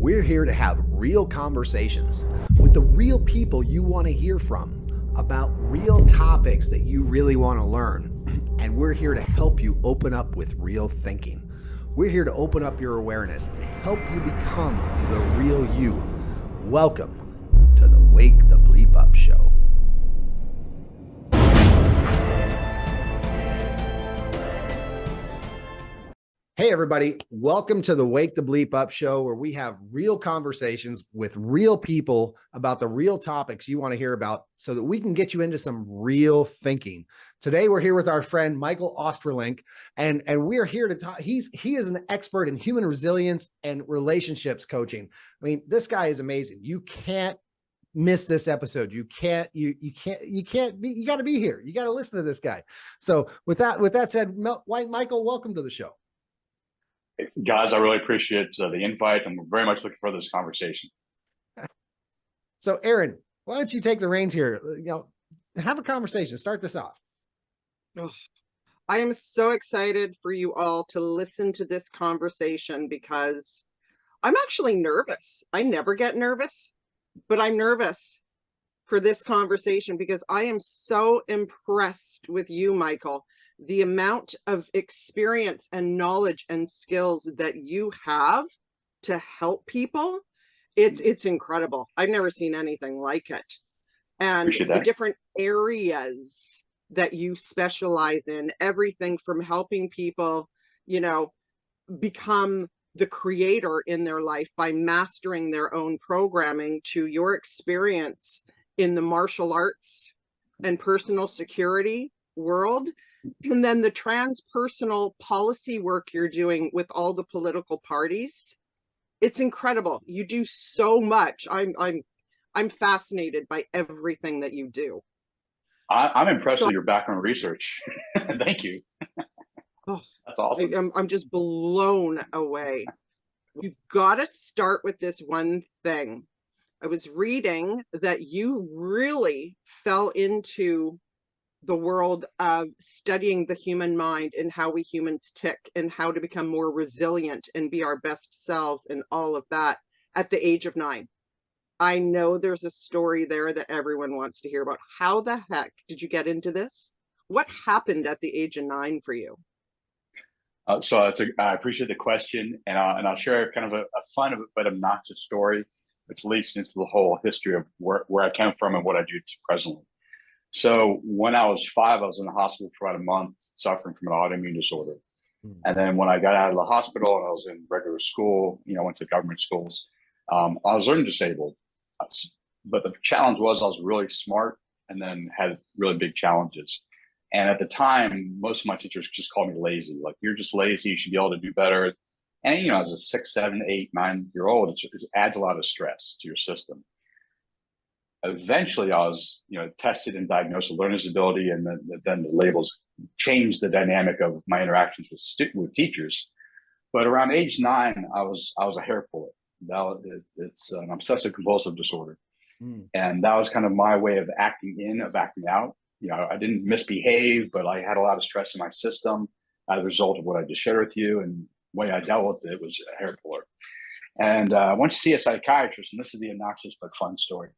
We're here to have real conversations with the real people you want to hear from about real topics that you really want to learn. And we're here to help you open up with real thinking. We're here to open up your awareness and help you become the real you. Welcome to the Wake the Bleep Up Show. Hey, everybody. Welcome to the Wake the Bleep Up Show, where we have real conversations with real people about the real topics you want to hear about so that we can get you into some real thinking. Today, we're here with our friend, Micheal Ostrolenk, and we're here to talk. He is an expert in human resilience and relationships coaching. I mean, this guy is amazing. You can't miss this episode. You got to be here. You got to listen to this guy. So with that said, Micheal, welcome to the show. Guys, I really appreciate the invite. I'm very much looking for this conversation. So, Erin, why don't you take the reins here? Have a conversation. Start this off. Oh, I am so excited for you all to listen to this conversation because I'm actually nervous. I never get nervous, but I'm nervous for this conversation because I am so impressed with you, Micheal. The amount of experience and knowledge and skills that you have to help people, it's incredible. I've never seen anything like it. And the different areas that you specialize in, everything from helping people, become the creator in their life by mastering their own programming, to your experience in the martial arts and personal security world. And then the transpersonal policy work you're doing with all the political parties. It's incredible. You do so much. I'm fascinated by everything that you do. I'm impressed with your background research. Thank you. Oh, that's awesome. I'm just blown away. You've got to start with this one thing. I was reading that you really fell into the world of studying the human mind and how we humans tick and how to become more resilient and be our best selves and all of that at the age of 9. I know there's a story there that everyone wants to hear about. How the heck did you get into this? What happened at the age of 9 for you? I appreciate the question, and I'll share kind of a fun but obnoxious story, which leads into the whole history of where I came from and what I do presently. So when I was 5, I was in the hospital for about a month suffering from an autoimmune disorder. And then when I got out of the hospital and I was in regular school, went to government schools, I was learning disabled. But the challenge was I was really smart and then had really big challenges. And at the time, most of my teachers just called me lazy. Like, you're just lazy, you should be able to do better. And, as a 6, 7, 8, 9-year-old, it adds a lot of stress to your system. Eventually, I was, tested and diagnosed with learning disability, and then the labels changed the dynamic of my interactions with teachers. But around age 9, I was a hair puller. It's an obsessive compulsive disorder, and that was kind of my way of acting out. I didn't misbehave, but I had a lot of stress in my system as a result of what I just shared with you, and the way I dealt with it was a hair puller. And I went to see a psychiatrist, and this is the obnoxious but fun story.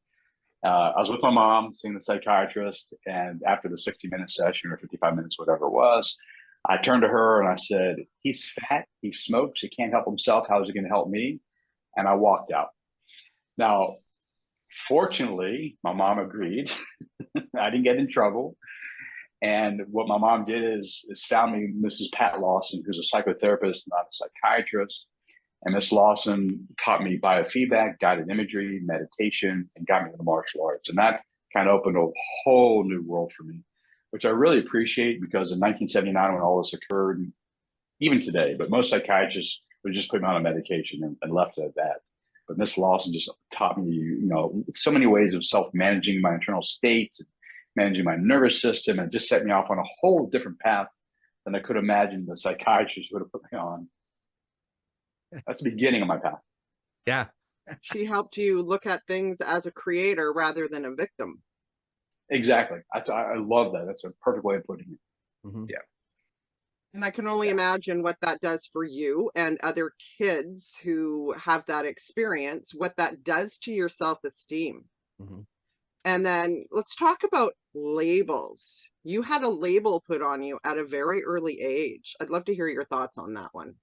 I was with my mom, seeing the psychiatrist, and after the 60-minute session or 55 minutes, whatever it was, I turned to her and I said, "He's fat, he smokes, he can't help himself. How is he going to help me?" And I walked out. Now, fortunately, my mom agreed. I didn't get in trouble. And what my mom did is found me Mrs. Pat Lawson, who's a psychotherapist, not a psychiatrist. And Miss Lawson taught me biofeedback, guided imagery, meditation, and got me into the martial arts. And that kind of opened a whole new world for me, which I really appreciate, because in 1979, when all this occurred, even today, but most psychiatrists would just put me on a medication and left it at that. But Miss Lawson just taught me, so many ways of self-managing my internal states, and managing my nervous system, and just set me off on a whole different path than I could imagine the psychiatrist would have put me on. That's the beginning of my path. Yeah. She helped you look at things as a creator rather than a victim. Exactly. I love that. That's a perfect way of putting it. Mm-hmm. Yeah. And I can only imagine what that does for you and other kids who have that experience, what that does to your self-esteem. Mhm. And then let's talk about labels. You had a label put on you at a very early age. I'd love to hear your thoughts on that one.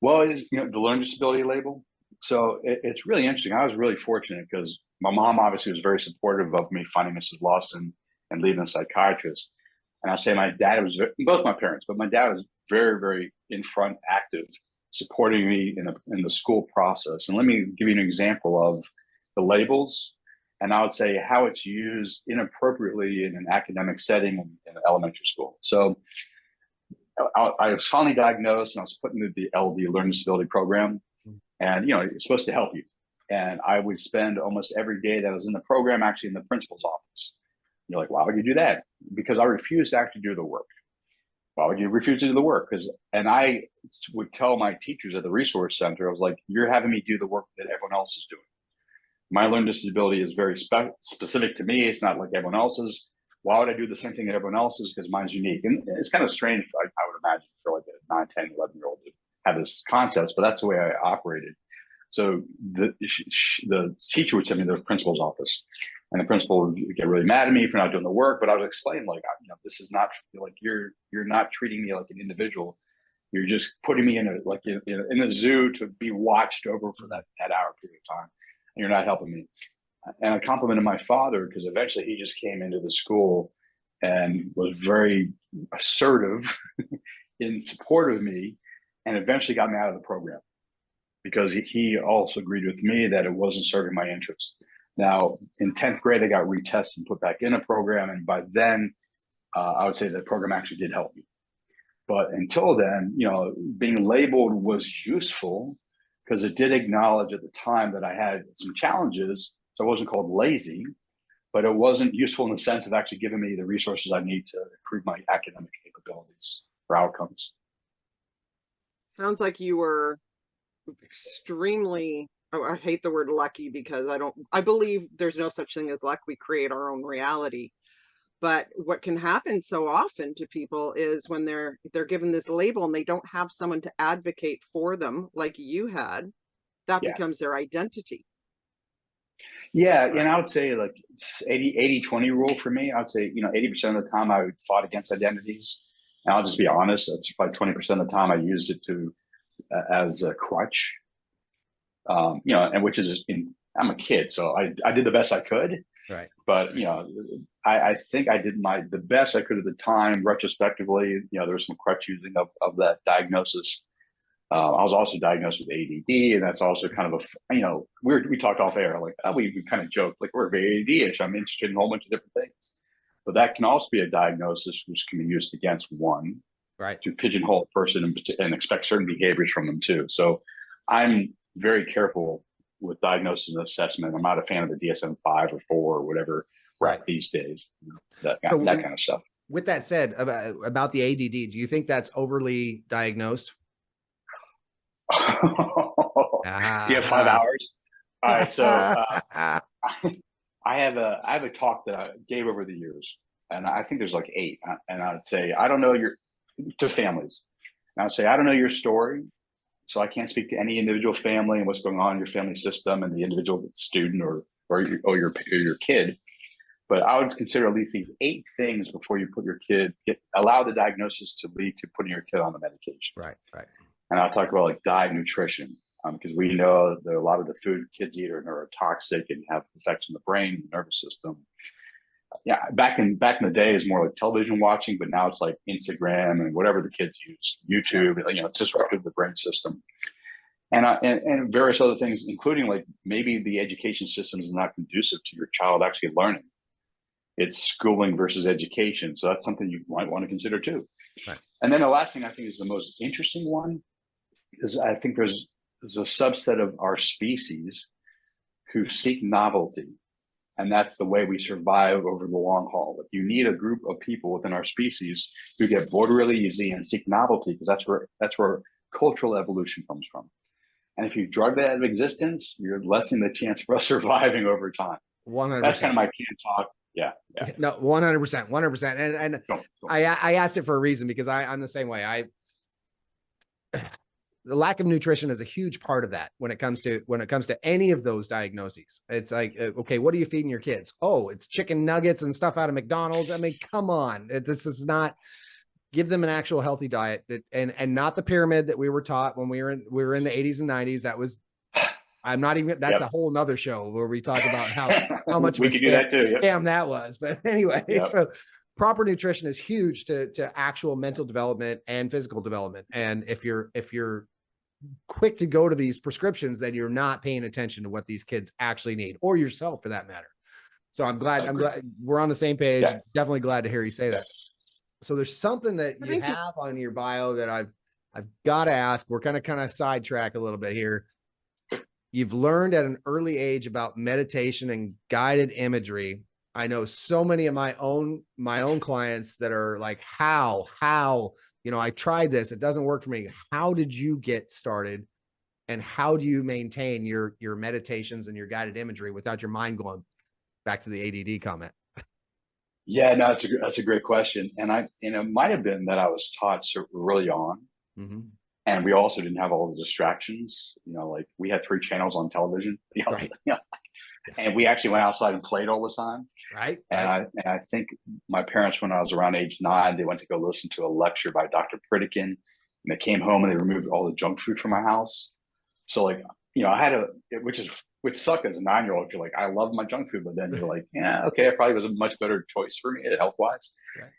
Well, it is, the learning disability label. So it's really interesting. I was really fortunate because my mom obviously was very supportive of me finding Mrs. Lawson and leaving a psychiatrist. And I say my dad was both my parents, but my dad was very, very in front, active, supporting me in the school process. And let me give you an example of the labels, and I would say how it's used inappropriately in an academic setting in elementary school. So I was finally diagnosed and I was put into the LD, learning disability program. And, it's supposed to help you. And I would spend almost every day that I was in the program actually in the principal's office. You're like, why would you do that? Because I refused to actually do the work. Why would you refuse to do the work? And I would tell my teachers at the resource center, I was like, you're having me do the work that everyone else is doing. My learning disability is very specific to me. It's not like everyone else's. Why would I do the same thing that everyone else is? Because mine's unique. And it's kind of strange, I would imagine, for like a 9, 10, 11-year-old to have this concept, but that's the way I operated. So the teacher would send me to the principal's office, and the principal would get really mad at me for not doing the work. But I was explaining, like, this is not like you're not treating me like an individual. You're just putting me in a zoo to be watched over for that hour period of time, and you're not helping me. And I complimented my father because eventually he just came into the school and was very assertive in support of me, and eventually got me out of the program because he also agreed with me that it wasn't serving my interest. Now, in 10th grade, I got retested and put back in a program. And by then, I would say the program actually did help me. But until then, being labeled was useful because it did acknowledge at the time that I had some challenges. So I wasn't called lazy, but it wasn't useful in the sense of actually giving me the resources I need to improve my academic capabilities or outcomes. Sounds like you were extremely, oh, I hate the word lucky because I believe there's no such thing as luck. We create our own reality. But what can happen so often to people is when they're given this label and they don't have someone to advocate for them like you had, that Yeah. becomes their identity. Yeah. And I would say like 80-20 rule for me. I would say, 80% of the time I fought against identities. And I'll just be honest, that's probably 20% of the time I used it as a crutch. And which is, I'm a kid, so I did the best I could. Right. But, I think I did the best I could at the time. Retrospectively, there was some crutch using of that diagnosis. I was also diagnosed with ADD, and that's also kind of we talked off air, like, we kind of joked, like, we're very ADD-ish. I'm interested in a whole bunch of different things. But that can also be a diagnosis which can be used against one, right, to pigeonhole a person and expect certain behaviors from them too. So I'm very careful with diagnosis and assessment. I'm not a fan of the DSM-5 or 4 or whatever right these days, that kind of stuff. With that said, about the ADD, do you think that's overly diagnosed? You have 5 hours. All right. So I have a talk that I gave over the years, and I think there's like 8. And I would say, I don't know to families. And I would say, I don't know your story, so I can't speak to any individual family and what's going on in your family system and the individual student or your kid. But I would consider at least these 8 things before you put your kid, allow the diagnosis to lead to putting your kid on the medication. Right. And I'll talk about like diet and nutrition, because we know that a lot of the food kids eat are neurotoxic and have effects on the brain, the nervous system. Yeah, back in the day, is more like television watching, but now it's like Instagram and whatever the kids use, YouTube. It's disrupted the brain system, and various other things, including like maybe the education system is not conducive to your child actually learning. It's schooling versus education, so that's something you might want to consider too. Right. And then the last thing I think is the most interesting one is I think there's a subset of our species who seek novelty. And that's the way we survive over the long haul. Like, you need a group of people within our species who get bored really easy and seek novelty, because that's where cultural evolution comes from. And if you drug that out of existence, you're lessening the chance for us surviving over time. 100%. That's kind of my can talk. Yeah. No, 100%, 100%. And I asked it for a reason, because I'm the same way. The lack of nutrition is a huge part of that when it comes to any of those diagnoses. It's like, okay, what are you feeding your kids? Oh, it's chicken nuggets and stuff out of McDonald's. I mean, come on. This is not, give them an actual healthy diet, and not the pyramid that we were taught when we were in the 80s and 90s. That was, I'm not even, that's a whole nother show where we talk about how much we of a could do that too. scam that was. But anyway, so proper nutrition is huge to actual mental development and physical development. And if you're quick to go to these prescriptions, then you're not paying attention to what these kids actually need, or yourself for that matter. So I'm glad we're on the same page. Yeah. Definitely glad to hear you say that. So there's something that you have on your bio that I've got to ask. We're kind of sidetrack a little bit here. You've learned at an early age about meditation and guided imagery. I know so many of my own clients that are like, how, I tried this, it doesn't work for me. How did you get started, and how do you maintain your meditations and your guided imagery without your mind going back to the ADD comment? Yeah, no, that's a great question. And it might have been that I was taught so early on. Mm-hmm. And we also didn't have all the distractions, like we had 3 channels on television, Right. And we actually went outside and played all the time. Right. And I think my parents, when I was around age 9, they went to go listen to a lecture by Dr. Pritikin, and they came home and they removed all the junk food from my house. So I had which sucked as a 9-year-old. You're like, I love my junk food, but then you're like, yeah, okay, it probably was a much better choice for me health wise. Right.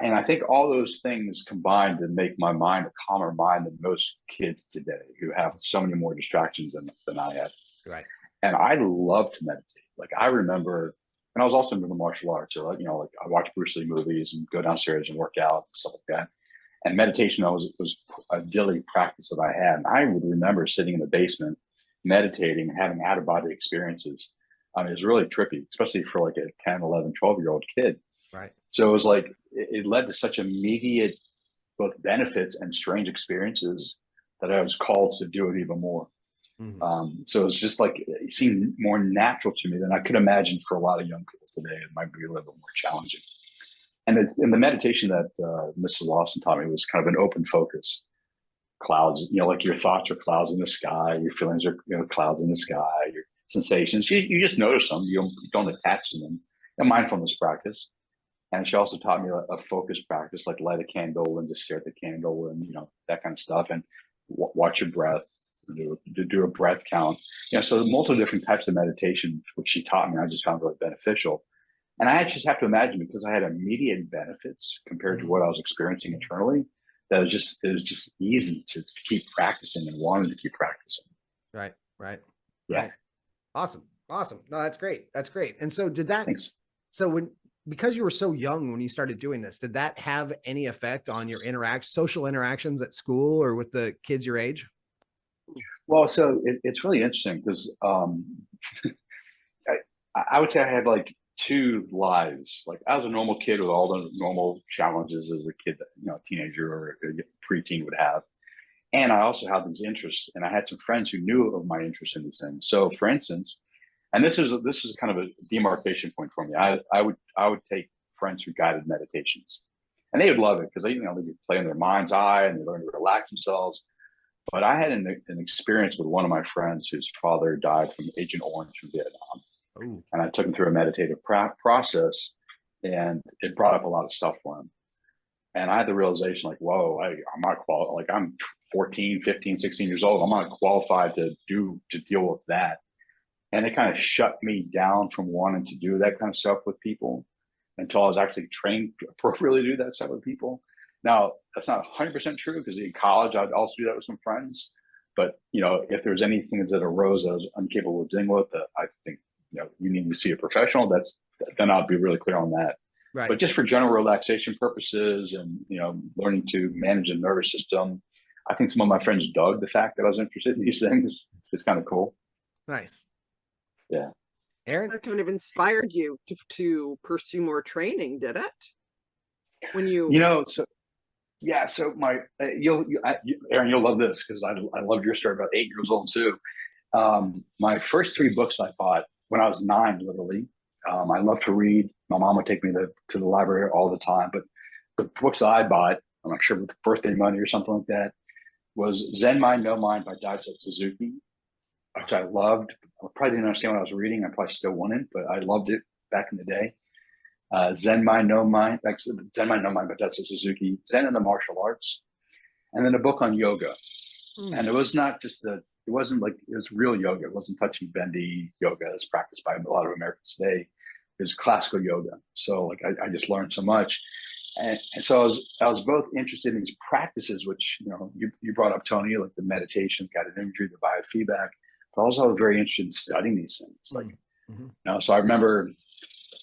And I think all those things combined to make my mind a calmer mind than most kids today, who have so many more distractions than I had. Right. And I love to meditate. Like I remember, and I was also into the martial arts. So I watch Bruce Lee movies and go downstairs and work out and stuff like that. And meditation was a daily practice that I had. And I would remember sitting in the basement, meditating, and having out of body experiences. I mean, it was really trippy, especially for like a 10, 11, 12-year-old kid. Right. So it was like, it led to such immediate both benefits and strange experiences that I was called to do it even more. Mm-hmm. So it was just like, it seemed more natural to me than I could imagine for a lot of young people today. It might be a little bit more challenging. And the meditation that Mrs. Lawson taught me was kind of an open focus. Clouds, like your thoughts are clouds in the sky, your feelings are clouds in the sky, your sensations, you just notice them, you don't attach to them. A mindfulness practice. And she also taught me a focus practice, like light a candle and just stare at the candle and, that kind of stuff. And watch your breath, do a breath count. So multiple different types of meditation, which she taught me, I just found really beneficial. And I just have to imagine, because I had immediate benefits compared to what I was experiencing internally, that it was just easy to keep practicing and wanting to keep practicing. Right. Yeah. Right. Awesome. No, that's great. And so Thanks. So because you were so young when you started doing this, did that have any effect on your social interactions at school or with the kids your age? Well, so it's really interesting because I would say I had like 2 lives. Like I was a normal kid with all the normal challenges as a kid, a teenager or a preteen would have. And I also had these interests, and I had some friends who knew of my interest in these things. So for instance, and this is kind of a demarcation point for me. I would take friends who guided meditations, and they would love it because they would play in their mind's eye and they learn to relax themselves. But I had an experience with one of my friends whose father died from Agent Orange from Vietnam. Ooh. And I took him through a meditative process, and it brought up a lot of stuff for him. And I had the realization, like, whoa, I'm not qualified. Like I'm 14, 15, 16 years old. I'm not qualified to deal with that. And it kind of shut me down from wanting to do that kind of stuff with people until I was actually trained appropriately to do that stuff with people. Now, that's not 100% true, because in college, I'd also do that with some friends. But, if there's anything that arose that I was incapable of dealing with, I think, you need to see a professional. Then I'll be really clear on that. Right. But just for general relaxation purposes and, learning to manage the nervous system, I think some of my friends dug the fact that I was interested in these things. It's kind of cool. Nice. Yeah. Erin? That kind of inspired you to pursue more training, did it? When you, so my, Erin, you'll love this because I loved your story about 8 years old too. My first 3 books I bought when I was 9, literally, I love to read. My mom would take me to the library all the time. But the books I bought, I'm not sure with birthday money or something like that, was Zen Mind, No Mind by Daiso Suzuki, which I loved. I probably didn't understand what I was reading. I probably still wouldn't, but I loved it back in the day. Zen Mind, No Mind, like Zen Mind, No Mind by Daiso Suzuki, Zen and the Martial Arts, and then a book on yoga. And it was not just it wasn't like, it was real yoga. It wasn't touchy bendy yoga as practiced by a lot of Americans today. It was classical yoga. So like I just learned so much. And so I was both interested in these practices, which, you know, you brought up, Tony, like the meditation, guided imagery, the biofeedback, but also I was very interested in studying these things. Like, you know, so I remember,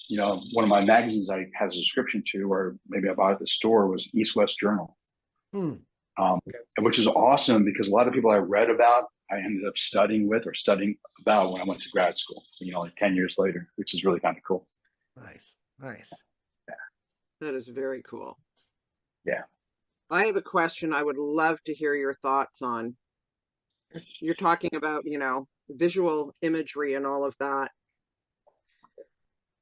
you know, one of my magazines I had a subscription to, or maybe I bought at the store, was East West Journal. Which is awesome because a lot of people I read about, I ended up studying with or studying about when I went to grad school, you know, like 10 years later, which is really kind of cool. Nice. Nice. Yeah. That is very cool. Yeah. I have a question I would love to hear your thoughts on. You're talking about, you know, visual imagery and all of that.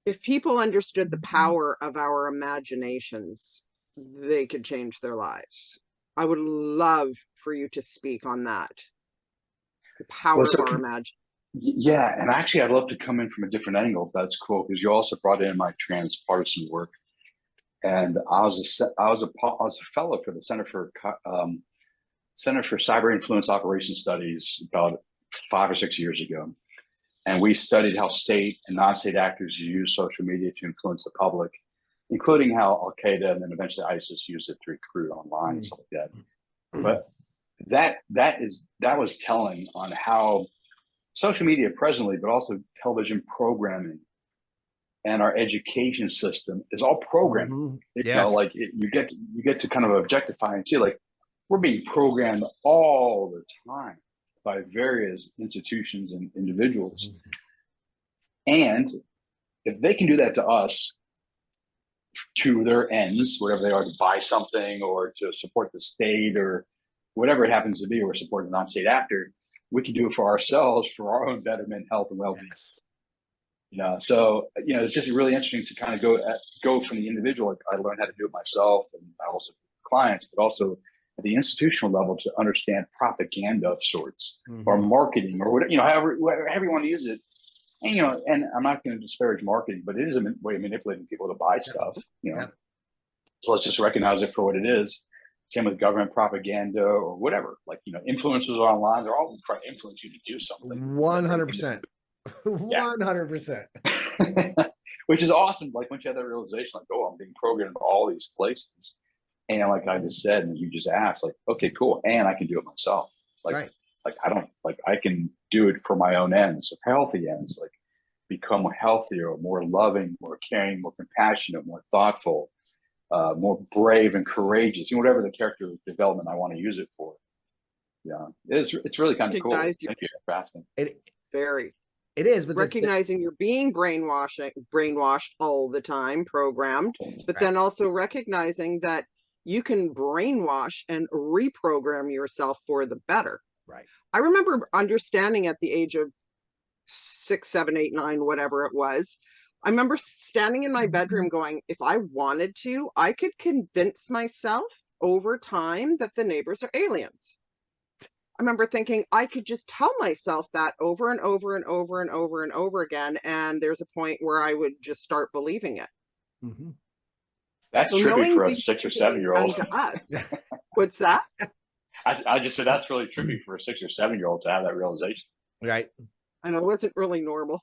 If people understood the power of our imaginations, they could change their lives. I would love for you to speak on that. The power of our imagination. Yeah, and actually, I'd love to come in from a different angle if that's cool, because you also brought in my transpartisan work, and I was a fellow for the Center for Cyber Influence Operations Studies about 5 or 6 years ago, and we studied how state and non-state actors use social media to influence the public, including how Al Qaeda and then eventually ISIS used it to recruit online and stuff like that. But that was telling on how social media presently, but also television programming and our education system is all programming. You know, like you get to kind of objectify and see, like, we're being programmed all the time by various institutions and individuals. And if they can do that to us, to their ends, whatever they are, to buy something or to support the state or whatever it happens to be, or support a non-state actor, we can do it for ourselves, for our own betterment, health, and well-being. You know, so, you know, it's just really interesting to kind of go from the individual. Like, I learned how to do it myself, and I also clients, but also at the institutional level to understand propaganda of sorts, or marketing, or whatever, you know, however you want to use it. And, you know, and I'm not going to disparage marketing, but it is a way of manipulating people to buy stuff, you know. So let's just recognize it for what it is. Same with government propaganda or whatever. Like, you know, influencers online, they're all trying to influence you to do something. 100%. 100%. Which is awesome. Like, once you have that realization, like, oh, I'm being programmed in all these places. And like I just said, and you just asked, like, okay, cool. And I can do it myself. Like, like I can do it for my own ends, healthy ends, like become healthier, more loving, more caring, more compassionate, more thoughtful, more brave and courageous, you know, whatever the character development I want to use it for. Yeah, it's really kind of cool. Thank you for asking. It is, but recognizing you're being brainwashed all the time, programmed, but then also recognizing that you can brainwash and reprogram yourself for the better. Right. I remember understanding at the age of 6, 7, 8, 9, whatever it was. I remember standing in my bedroom going, if I wanted to, I could convince myself over time that the neighbors are aliens. I remember thinking I could just tell myself that over and over and over and over and over again. And there's a point where I would just start believing it. That's trippy for a 6 or 7 year old. To us. What's that? I just said that's really trippy for a 6 or 7 year old to have that realization. Right. I know, it wasn't really normal.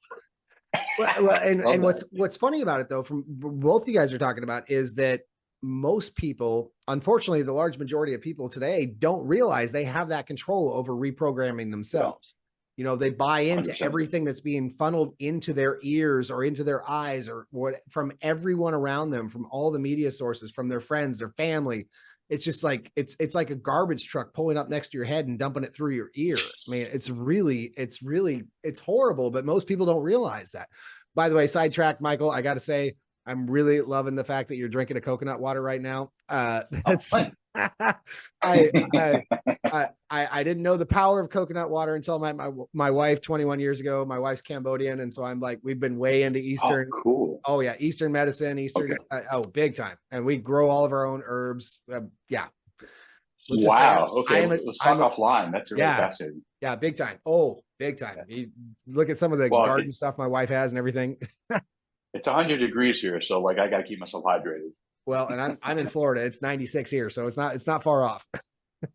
Well, and what's funny about it, though, from both you guys are talking about, is that most people, unfortunately, the large majority of people today don't realize they have that control over reprogramming themselves. You know, they buy into 100%. Everything that's being funneled into their ears or into their eyes or what, from everyone around them, from all the media sources, from their friends, their family. It's just like, it's like a garbage truck pulling up next to your head and dumping it through your ear. I mean, it's horrible, but most people don't realize that. By the way, sidetrack, Michael, I got to say, I'm really loving the fact that you're drinking a coconut water right now. That's I, I didn't know the power of coconut water until my wife 21 years ago. My wife's Cambodian, and so I'm like, we've been way into Eastern. Oh, cool. Oh yeah, Eastern medicine, Eastern. Oh, big time, and we grow all of our own herbs. Yeah. Wow. Okay. Let's talk offline. That's really fascinating. Yeah, big time. Oh, big time. You look at some of the garden stuff my wife has and everything. It's 100 degrees here, so like I got to keep myself hydrated. Well, and I'm in Florida. It's 96 here, so it's not far off.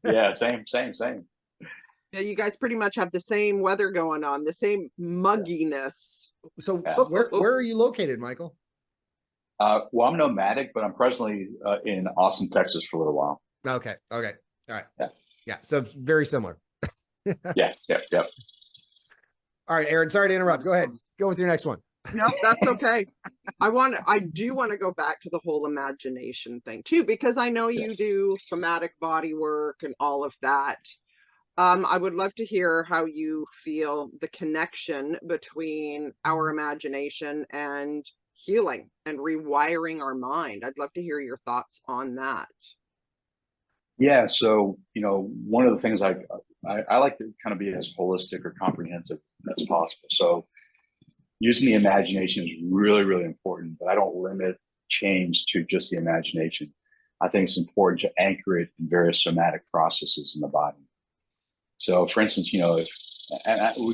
Yeah, same. Yeah, you guys pretty much have the same weather going on, the same mugginess. So where are you located, Micheal? Well, I'm nomadic, but I'm presently in Austin, Texas for a little while. Okay. All right. Yeah. So very similar. Yeah. All right, Erin, sorry to interrupt. Go ahead. Go with your next one. No, that's okay. I do want to go back to the whole imagination thing too, because I know you do somatic body work and all of that. I would love to hear how you feel the connection between our imagination and healing and rewiring our mind. I'd love to hear your thoughts on that. Yeah. So, one of the things I like to kind of be as holistic or comprehensive as possible. So using the imagination is really, really important, but I don't limit change to just the imagination. I think it's important to anchor it in various somatic processes in the body. So for instance, we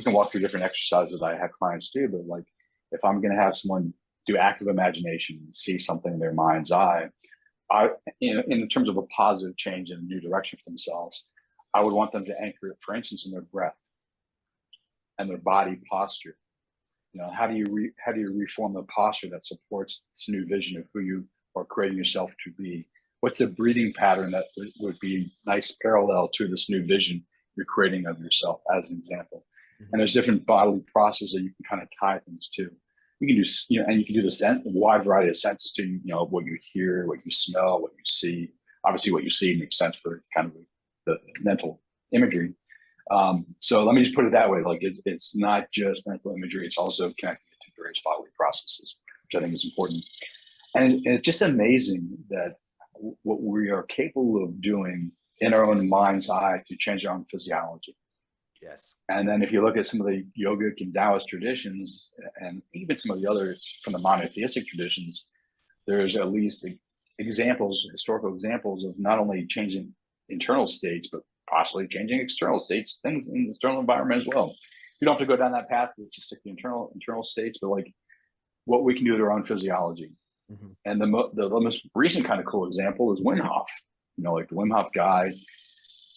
can walk through different exercises that I have clients do, but like if I'm going to have someone do active imagination and see something in their mind's eye, in terms of a positive change in a new direction for themselves, I would want them to anchor it, for instance, in their breath and their body posture. How do you reform the posture that supports this new vision of who you are creating yourself to be? What's a breathing pattern that would be nice parallel to this new vision you're creating of yourself, as an example? And there's different bodily processes that you can kind of tie things to. You can do, and you can do a wide variety of senses to, what you hear, what you smell, what you see. Obviously, what you see makes sense for kind of the mental imagery. So let me just put it that way. Like it's not just mental imagery. It's also connected to various bodily processes, which I think is important. And it's just amazing that what we are capable of doing in our own mind's eye to change our own physiology. Yes. And then if you look at some of the yogic and Taoist traditions, and even some of the others from the monotheistic traditions, there's at least historical examples of not only changing internal states, but possibly changing external states, things in the external environment as well. You don't have to go down that path with just the internal states, but like what we can do to our own physiology. Mm-hmm. And the most recent kind of cool example is Wim Hof. Like the Wim Hof guy,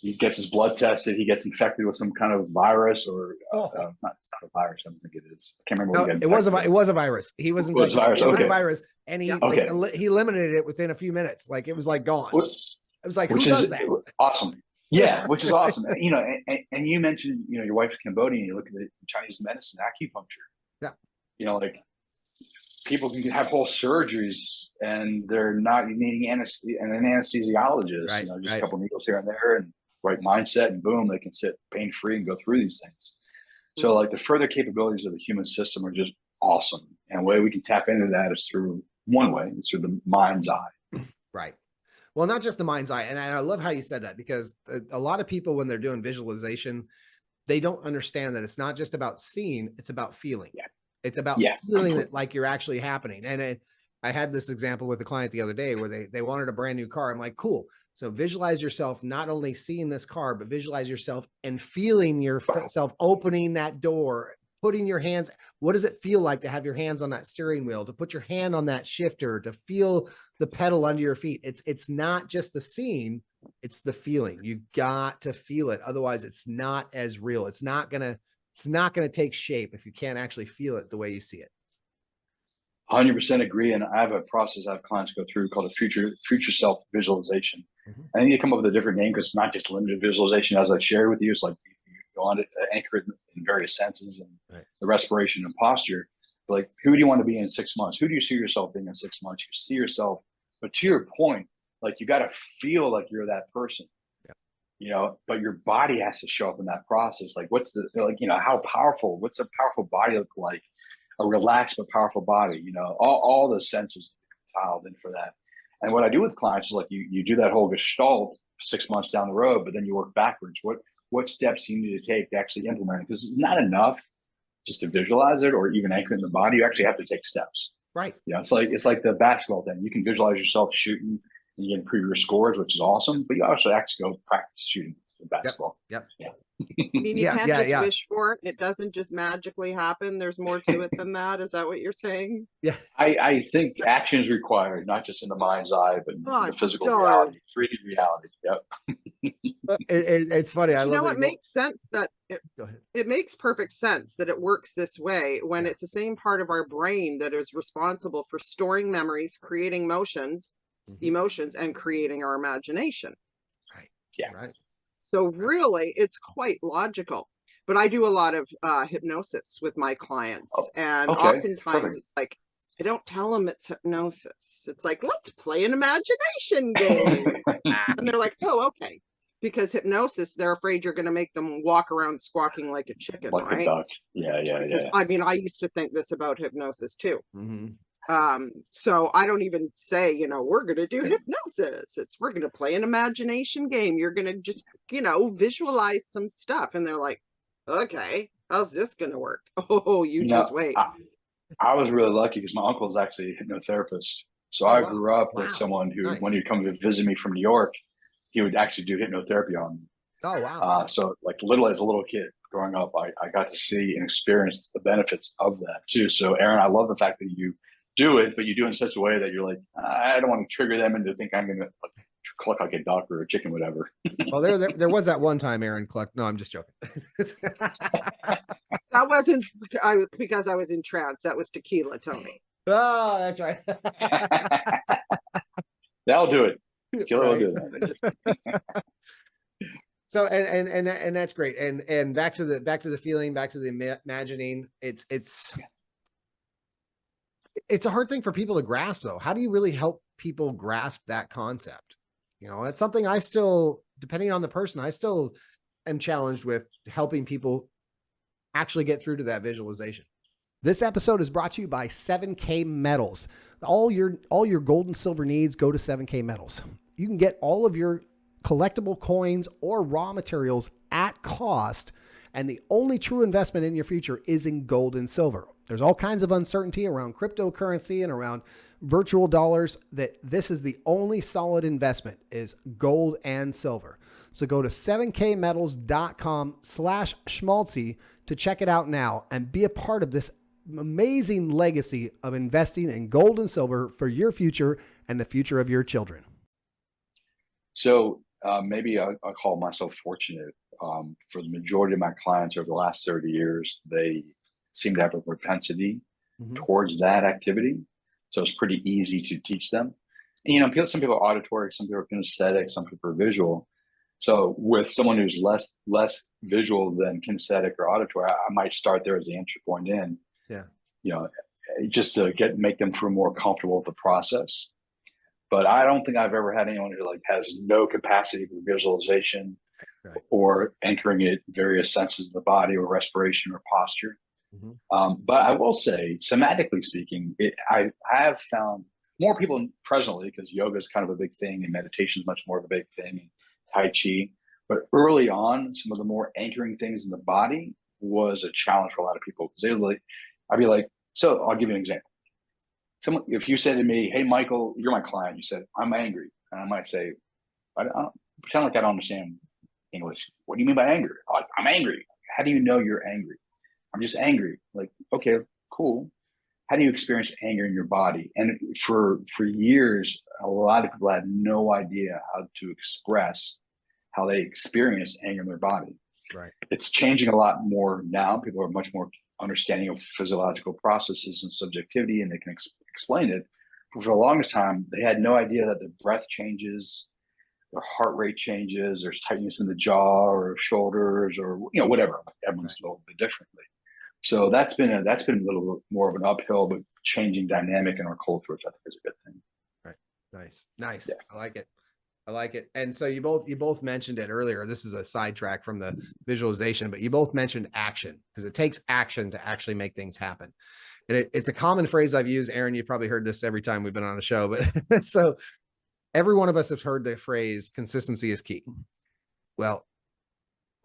he gets his blood tested, he gets infected with some kind of virus or it's not a virus, I don't think it is. I can't remember what it was a virus. He was infected. It was a virus, and he eliminated it within a few minutes. Like it was like gone. It was like, who does that? Awesome. Yeah, which is awesome. And you mentioned, your wife's Cambodian, you look at the Chinese medicine, acupuncture. Yeah. Like people can have whole surgeries and they're not needing an anesthesiologist, right, just a couple needles here and there and right mindset, and boom, they can sit pain-free and go through these things. So like the further capabilities of the human system are just awesome. And the way we can tap into that is through the mind's eye. Right. Well, not just the mind's eye. And I love how you said that, because a lot of people, when they're doing visualization, they don't understand that it's not just about seeing, it's about feeling. Yeah. It's about feeling it like you're actually happening. And I had this example with a client the other day where they wanted a brand new car. I'm like, cool. So visualize yourself not only seeing this car, but visualize yourself and feeling yourself opening that door, putting your hands. What does it feel like to have your hands on that steering wheel, to put your hand on that shifter, to feel the pedal under your feet? It's not just the seeing, it's the feeling. You got to feel it. Otherwise it's not as real. It's not going to take shape if you can't actually feel it the way you see it. 100% agree. And I have a process I have clients go through called a future self visualization. Mm-hmm. And I need to come up with a different name, because it's not just limited visualization. As I shared with you, it's like you go on it, anchor it in various senses and the respiration and posture. Like, who do you want to be in 6 months? Who do you see yourself being in 6 months? You see yourself, but to your point, like you got to feel like you're that person. But your body has to show up in that process. Like how powerful, what's a powerful body look like? A relaxed but powerful body, all the senses dialed in for that. And what I do with clients is like you do that whole gestalt 6 months down the road, but then you work backwards. What steps do you need to take to actually implement it? Because it's not enough just to visualize it or even anchor it in the body. You actually have to take steps. Right. Yeah, it's like the basketball thing. You can visualize yourself shooting and you can improve your scores, which is awesome, but you also actually go practice shooting basketball. Yep. Yeah. I mean, you can't just wish for it. It doesn't just magically happen. There's more to it than that. Is that what you're saying? Yeah. I think action is required, not just in the mind's eye, but in the physical reality, 3D reality. Yep. It's funny. I love it makes sense that go ahead. It makes perfect sense that it works this way when it's the same part of our brain that is responsible for storing memories, creating emotions, and creating our imagination. Right. Yeah. Right. So really, it's quite logical. But I do a lot of hypnosis with my clients, and oftentimes it's like, I don't tell them it's hypnosis. It's like, let's play an imagination game. And they're like, oh, okay. Because hypnosis, they're afraid you're going to make them walk around squawking like a chicken, like right? a duck. Yeah. I mean, I used to think this about hypnosis too. Mm-hmm. So I don't even say, we're going to do hypnosis. We're going to play an imagination game. You're going to just, visualize some stuff. And they're like, okay, how's this going to work? Oh, just wait. I was really lucky because my uncle is actually a hypnotherapist. So I grew up with someone who, when he'd come to visit me from New York, he would actually do hypnotherapy on me. Oh, wow. So like literally as a little kid growing up, I got to see and experience the benefits of that too. So Erin, I love the fact that you do it, but you do it in such a way that you're like, I don't want to trigger them into think I'm going to cluck like a duck or a chicken, whatever. Well, there was that one time Erin clucked. No, I'm just joking. That wasn't because I was in trance. That was tequila, Tony. Oh, that's right. That'll do it. Tequila will do that. So and that's great. And back to the feeling, back to the imagining. It's a hard thing for people to grasp, though. How do you really help people grasp that concept? That's something I still, depending on the person, I still am challenged with helping people actually get through to that visualization. This episode is brought to you by 7K Metals. All your gold and silver needs go to 7K Metals. You can get all of your collectible coins or raw materials at cost, and the only true investment in your future is in gold and silver. There's all kinds of uncertainty around cryptocurrency and around virtual dollars. That this is the only solid investment is gold and silver. So go to 7kmetals.com/schmaltzy to check it out now and be a part of this amazing legacy of investing in gold and silver for your future and the future of your children. So maybe I'll call myself fortunate. For the majority of my clients over the last 30 years, they seem to have a propensity towards that activity. So it's pretty easy to teach them. And, some people are auditory, some people are kinesthetic, some people are visual. So with someone who's less visual than kinesthetic or auditory, I might start there as the entry point in. Yeah. Just to make them feel more comfortable with the process. But I don't think I've ever had anyone who has no capacity for visualization or anchoring it various senses of the body or respiration or posture. But I will say, somatically speaking, I have found more people presently, because yoga is kind of a big thing and meditation is much more of a big thing, and Tai Chi. But early on, some of the more anchoring things in the body was a challenge for a lot of people, because I'd be like, so I'll give you an example. If you said to me, hey, Michael, you're my client, you said, I'm angry. And I might say, I don't pretend like I don't understand English. What do you mean by anger? I'm angry. How do you know you're angry? I'm just angry. Like, okay, cool. How do you experience anger in your body? And for years, a lot of people had no idea how to express how they experience anger in their body. Right. It's changing a lot more now. People are much more understanding of physiological processes and subjectivity, and they can explain it. But for the longest time, they had no idea that their breath changes, their heart rate changes, there's tightness in the jaw or shoulders, or whatever. Everyone's a little bit differently. So that's been a little bit more of an uphill but changing dynamic in our culture, which I think is a good thing. Right. Nice. Yeah. I like it. And so you both mentioned it earlier. This is a sidetrack from the visualization, but you both mentioned action, because it takes action to actually make things happen. And it's a common phrase I've used. Erin, you've probably heard this every time we've been on a show, but so every one of us has heard the phrase consistency is key. Well,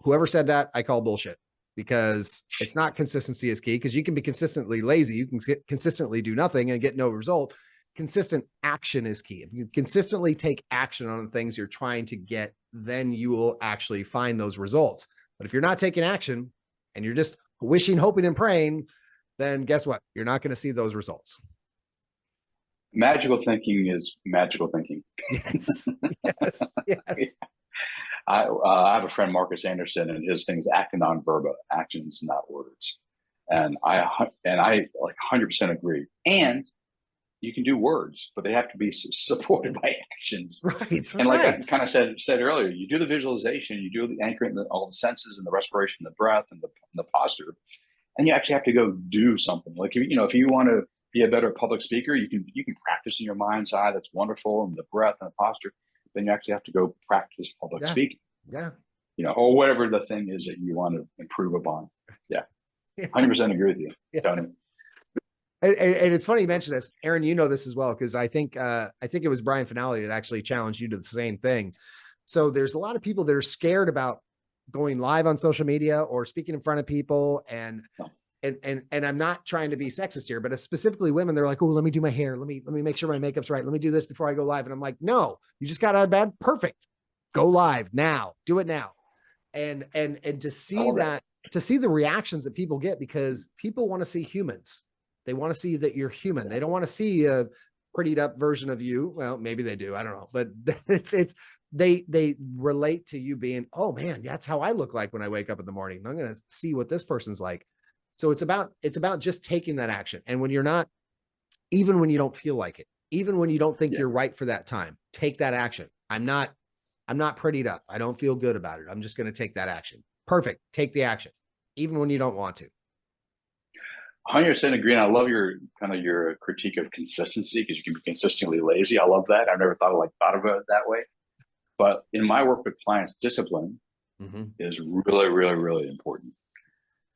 whoever said that, I call bullshit, because it's not consistency is key, because you can be consistently lazy. You can consistently do nothing and get no result. Consistent action is key. If you consistently take action on the things you're trying to get, then you will actually find those results. But if you're not taking action and you're just wishing, hoping, and praying, then guess what? You're not going to see those results. Magical thinking is magical thinking. Yes. Yes. Yes. I have a friend, Marcus Anderson, and his thing is acting on verba, actions, not words. And I like 100% agree. And you can do words, but they have to be supported by actions. Right. And like I kind of said earlier, you do the visualization, you do the anchoring, all the senses and the respiration, the breath and the posture, and you actually have to go do something. Like, if you want to be a better public speaker, you can practice in your mind's eye. That's wonderful. And the breath and the posture. Then you actually have to go practice public speaking. Yeah. Or whatever the thing is that you want to improve upon. Yeah. 100% agree with you, Tony. And it's funny you mention this, Erin. You know this as well, because I think it was Brian Finale that actually challenged you to the same thing. So there's a lot of people that are scared about going live on social media or speaking in front of people, and I'm not trying to be sexist here, but specifically women, they're like, oh, let me do my hair, let me make sure my makeup's right, let me do this before I go live. And I'm like, no, you just got out of bed, perfect, go live now, do it now, and to see that, to see the reactions that people get, because people want to see humans. They want to see that you're human. They don't want to see a prettied up version of you. Well, maybe they do. I don't know. But they relate to you being, oh man, that's how I look like when I wake up in the morning. I'm going to see what this person's like. So it's about just taking that action. And when you're not, even when you don't feel like it, even when you don't think you're right for that time, take that action. I'm not prettied up. I don't feel good about it. I'm just going to take that action. Perfect. Take the action, even when you don't want to. 100% agree. And I love your critique of consistency, because you can be consistently lazy. I love that. I've never thought of it that way. But in my work with clients, discipline is really, really, really important.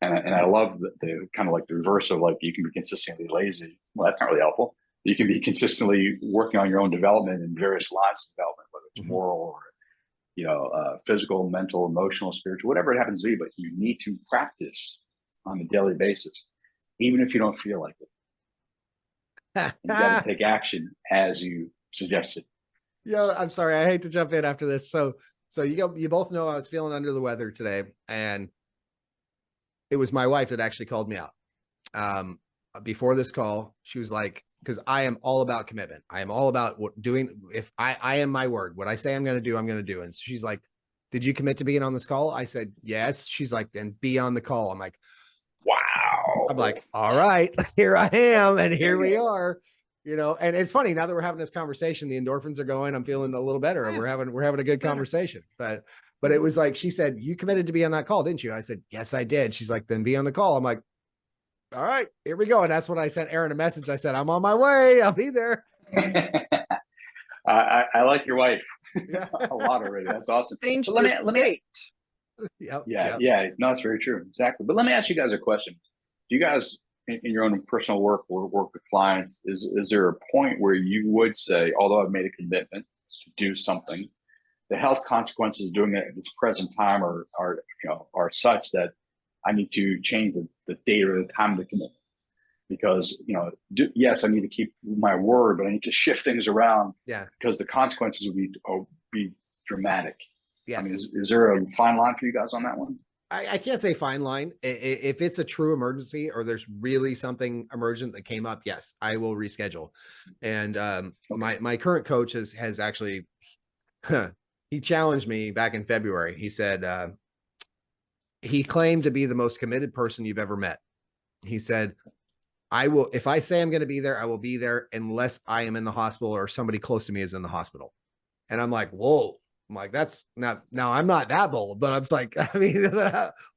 And I love the kind of like the reverse of like, you can be consistently lazy. Well, that's not really helpful. You can be consistently working on your own development in various lines of development, whether it's moral or physical, mental, emotional, spiritual, whatever it happens to be. But you need to practice on a daily basis, even if you don't feel like it. You got to take action as you suggested. I'm sorry, I hate to jump in after this. So you both know I was feeling under the weather today, and it was my wife that actually called me out. Before this call, she was like, because I am all about commitment. I am all about doing. If I am my word, what I say I'm going to do, I'm going to do. And so she's like, did you commit to being on this call? I said, yes. She's like, then be on the call. I'm like, wow. I'm like, all right, here I am. And here we are, and it's funny, now that we're having this conversation, the endorphins are going, I'm feeling a little better. And we're having a good conversation, but it was like, she said, you committed to be on that call, didn't you? I said, yes, I did. She's like, then be on the call. I'm like, all right, here we go. And that's when I sent Erin a message. I said, I'm on my way. I'll be there. I like your wife a lot already. That's awesome. Let me. Yeah. No, it's very true. Exactly. But let me ask you guys a question. Do you guys, in your own personal work or work with clients, is there a point where you would say, although I've made a commitment to do something, the health consequences of doing it at this present time are such that I need to change the date or the time of the commitment? Because, yes, I need to keep my word, but I need to shift things around. Yeah. Because the consequences would be dramatic. Yes. I mean, is there a fine line for you guys on that one? I can't say fine line. If it's a true emergency or there's really something emergent that came up, yes, I will reschedule. And my current coach has actually, he challenged me back in February. He said, he claimed to be the most committed person you've ever met. He said, if I say I'm going to be there, I will be there unless I am in the hospital or somebody close to me is in the hospital. And I'm like, whoa. I'm like, that's not, now I'm not that bold, but I'm like, I mean,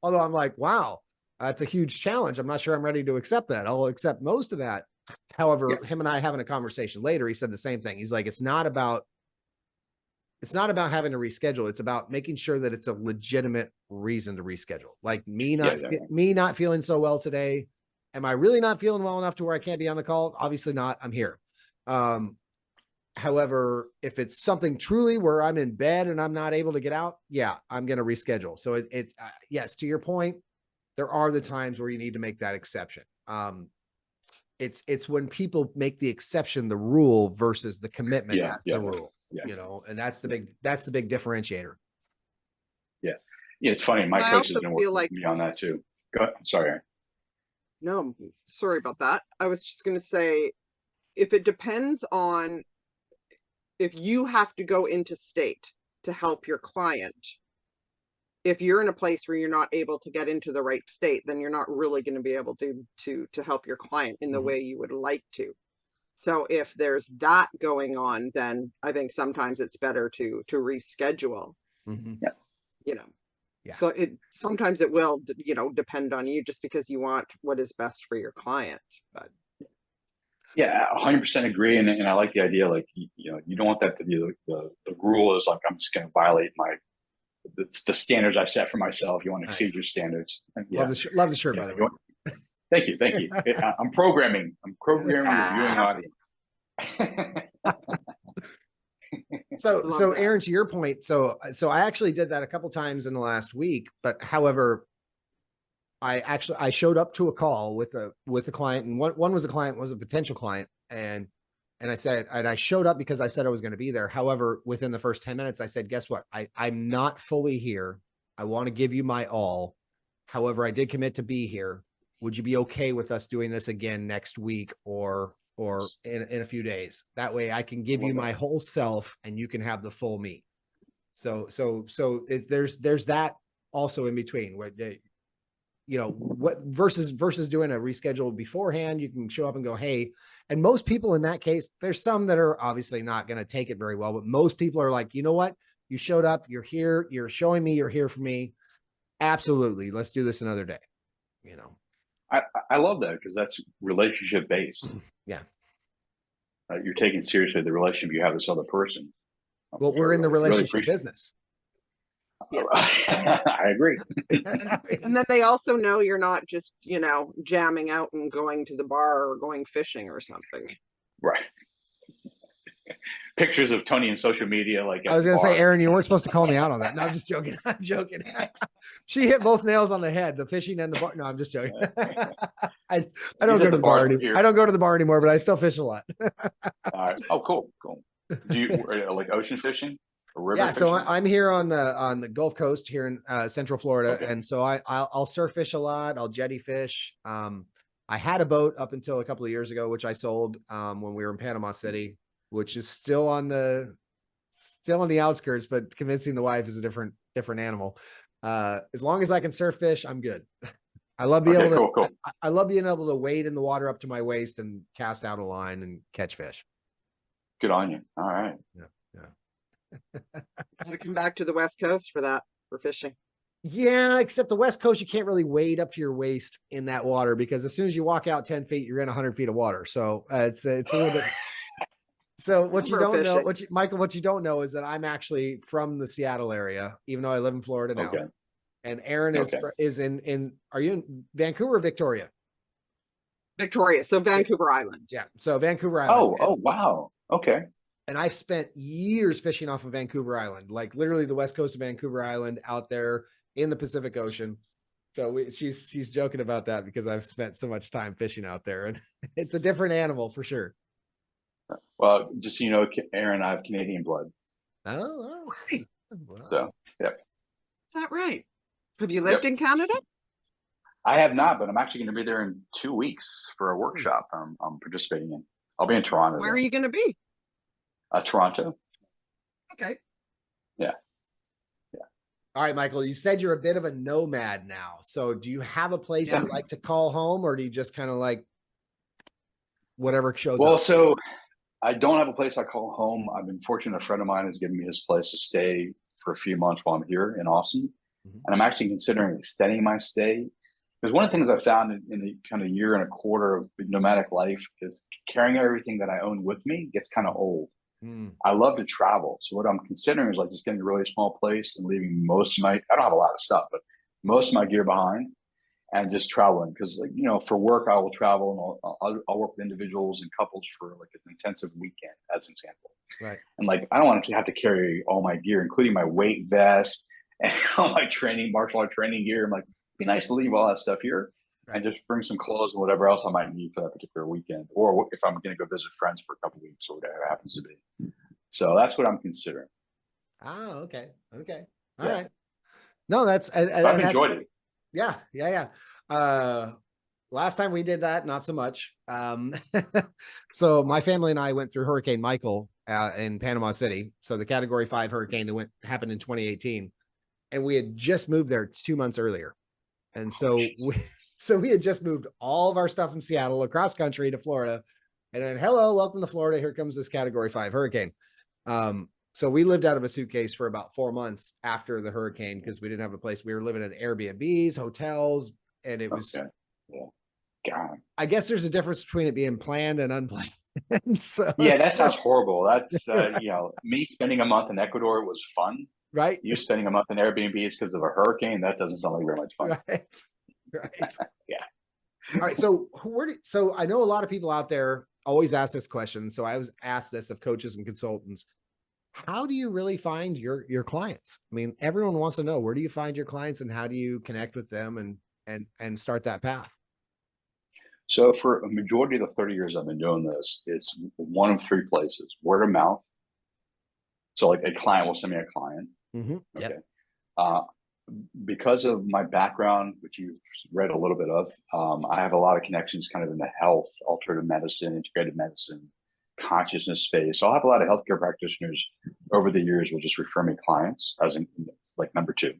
although I'm like, wow, that's a huge challenge. I'm not sure I'm ready to accept that. I'll accept most of that. However, him and I having a conversation later, he said the same thing. He's like, it's not about having to reschedule. It's about making sure that it's a legitimate reason to reschedule. Like me not feeling so well today. Am I really not feeling well enough to where I can't be on the call? Obviously not. I'm here. However, if it's something truly where I'm in bed and I'm not able to get out, yeah, I'm going to reschedule. So it's yes, to your point, there are the times where you need to make that exception. It's when people make the exception the rule versus the commitment that's the rule. And that's the big differentiator. Yeah. It's funny. My I coach has also been feel working like with me on that too. Go ahead. I'm sorry, Erin. no, sorry about that. I was just going to say, if it depends on if you have to go into state to help your client, if you're in a place where you're not able to get into the right state, then you're not really going to be able to help your client in the way you would like to. So if there's that going on, then I think sometimes it's better to reschedule. Yeah. You know. Yeah. So sometimes it will, depend on you just because you want what is best for your client. But yeah, 100% agree. And I like the idea, like, you don't want that to be the rule is like, I'm just going to violate the standards I set for myself. You want to exceed your standards. Yeah. Love the shirt, by the way. Thank you. I'm programming the viewing audience. So Erin, to your point, so I actually did that a couple times in the last week, but however, I showed up to a call with a client, and one was a potential client, and I showed up because I said I was going to be there. However, within the first 10 minutes, I said, guess what? I'm not fully here. I want to give you my all. However, I did commit to be here. Would you be okay with us doing this again next week or in a few days? That way I can give you my whole self and you can have the full me. So there's that also in between where, what versus doing a reschedule beforehand. You can show up and go, hey, and most people in that case, there's some that are obviously not going to take it very well, but most people are like, you know what? You showed up, you're here, you're showing me you're here for me. Absolutely. Let's do this another day. I love that because that's relationship based. Yeah. You're taking seriously the relationship you have with this other person. Well, we're in the relationship business. Yeah. I agree. And then they also know you're not just, jamming out and going to the bar or going fishing or something. Right. Pictures of Tony in social media. Like I was going to say, Erin, you weren't supposed to call me out on that. No, I'm just joking. I'm joking. She hit both nails on the head, the fishing and the bar. No, I'm just joking. I don't go to the bar anymore. I don't go to the bar anymore, but I still fish a lot. All right. Oh, cool. Do you like ocean fishing or river fishing? So I'm here on the Gulf Coast here in Central Florida. Okay. And so I'll surf fish a lot. I'll jetty fish. I had a boat up until a couple of years ago, which I sold when we were in Panama City, which is still on the outskirts, but convincing the wife is a different animal. As long as I can surf fish, I'm good. I love being able to. I love being able to wade in the water up to my waist and cast out a line and catch fish. Good on you. All right. Yeah. Gotta come back to the West Coast for fishing. Yeah, except the West Coast, you can't really wade up to your waist in that water because as soon as you walk out 10 feet, you're in 100 feet of water. So it's a little bit. So what you don't know, Michael, what you don't know is that I'm actually from the Seattle area, even though I live in Florida now. Okay. And Erin is in. Are you in Vancouver or Victoria? Victoria, so Vancouver Island. Yeah, so Vancouver Island. Oh, wow. Okay. And I've spent years fishing off of Vancouver Island, like literally the west coast of Vancouver Island, out there in the Pacific Ocean. So she's joking about that because I've spent so much time fishing out there, and it's a different animal for sure. Well, just so you know, Erin, I have Canadian blood. Oh, wow. So, yeah. Is that right? Have you lived in Canada? I have not, but I'm actually going to be there in 2 weeks for a workshop I'm participating in. I'll be in Toronto. Where are you going to be? Toronto. Okay. Yeah. All right, Michael, you said you're a bit of a nomad now. So do you have a place you like to call home, or do you just kind of like whatever shows up? Well, so I don't have a place I call home. I've been fortunate. A friend of mine has given me his place to stay for a few months while I'm here in Austin. Mm-hmm. And I'm actually considering extending my stay. Because one of the things I found in the kind of year and a quarter of nomadic life is carrying everything that I own with me gets kind of old. I love to travel. So what I'm considering is like just getting a really small place and leaving most of my, I don't have a lot of stuff, but most of my gear behind and just traveling. Because, like, for work, I will travel and I'll work with individuals and couples for like an intensive weekend, as an example. Right. And like, I don't want to have to carry all my gear, including my weight vest and all my martial art training gear. I'm like, it'd be nice to leave all that stuff here. Right. And just bring some clothes and whatever else I might need for that particular weekend, or if I'm going to go visit friends for a couple of weeks or whatever it happens to be. So that's what I'm considering. Oh, okay. Okay. All right. No, I've enjoyed it. Yeah. Yeah. Yeah. Last time we did that, not so much. So my family and I went through Hurricane Michael in Panama City. So the Category 5 hurricane that happened in 2018, and we had just moved there 2 months earlier. And so we had just moved all of our stuff from Seattle across country to Florida. And then, hello, welcome to Florida. Here comes this Category 5 hurricane. So we lived out of a suitcase for about 4 months after the hurricane because we didn't have a place. We were living in Airbnbs, hotels, and it was, God. I guess there's a difference between it being planned and unplanned. So, yeah, that sounds horrible. That's, me spending a month in Ecuador was fun. Right. You spending a month in Airbnbs because of a hurricane, that doesn't sound like very much fun. Right. Yeah. All right. So so I know a lot of people out there always ask this question. So I was asked this of coaches and consultants. How do you really find your clients? I mean, everyone wants to know, where do you find your clients and how do you connect with them and start that path? So for a majority of the 30 years I've been doing this, it's one of three places: word of mouth. So like a client will send me a client. Mm-hmm. Okay. Yep. Because of my background, which you've read a little bit of, I have a lot of connections kind of in the health, alternative medicine, integrated medicine, consciousness space. So I'll have a lot of healthcare practitioners over the years will just refer me clients as in like number two.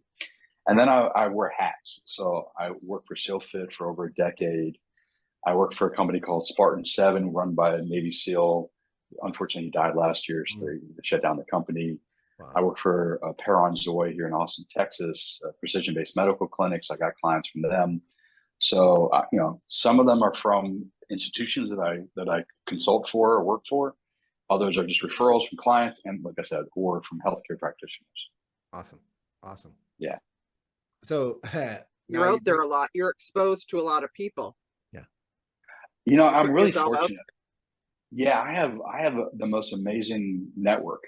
And then I wear hats. So I work for SEALFIT for over a decade. I work for a company called Spartan 7, run by a Navy SEAL. Unfortunately, he died last year, so they shut down the company. Wow. I work for Peron Zoe here in Austin, Texas, precision-based medical clinics. I got clients from them. So, some of them are from institutions that I consult for or work for. Others are just referrals from clients, and like I said, or from healthcare practitioners. Awesome. Yeah. So you're out there a lot. You're exposed to a lot of people. Yeah. I'm really fortunate. Yeah, I have the most amazing network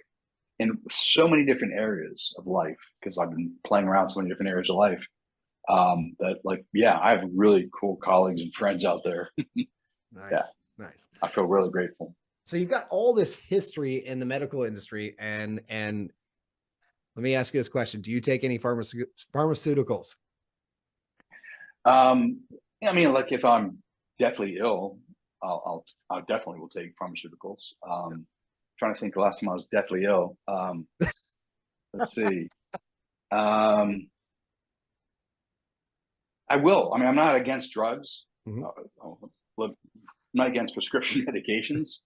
in so many different areas of life because I've been playing around so many different areas of life. I have really cool colleagues and friends out there. Nice. Nice. I feel really grateful. So you've got all this history in the medical industry, and let me ask you this question: do you take any pharmaceuticals? Like if I'm deathly ill, I definitely will take pharmaceuticals. Trying to think the last time I was deathly ill. Let's see. I will. I mean, I'm not against drugs. Mm-hmm. I'm not against prescription medications.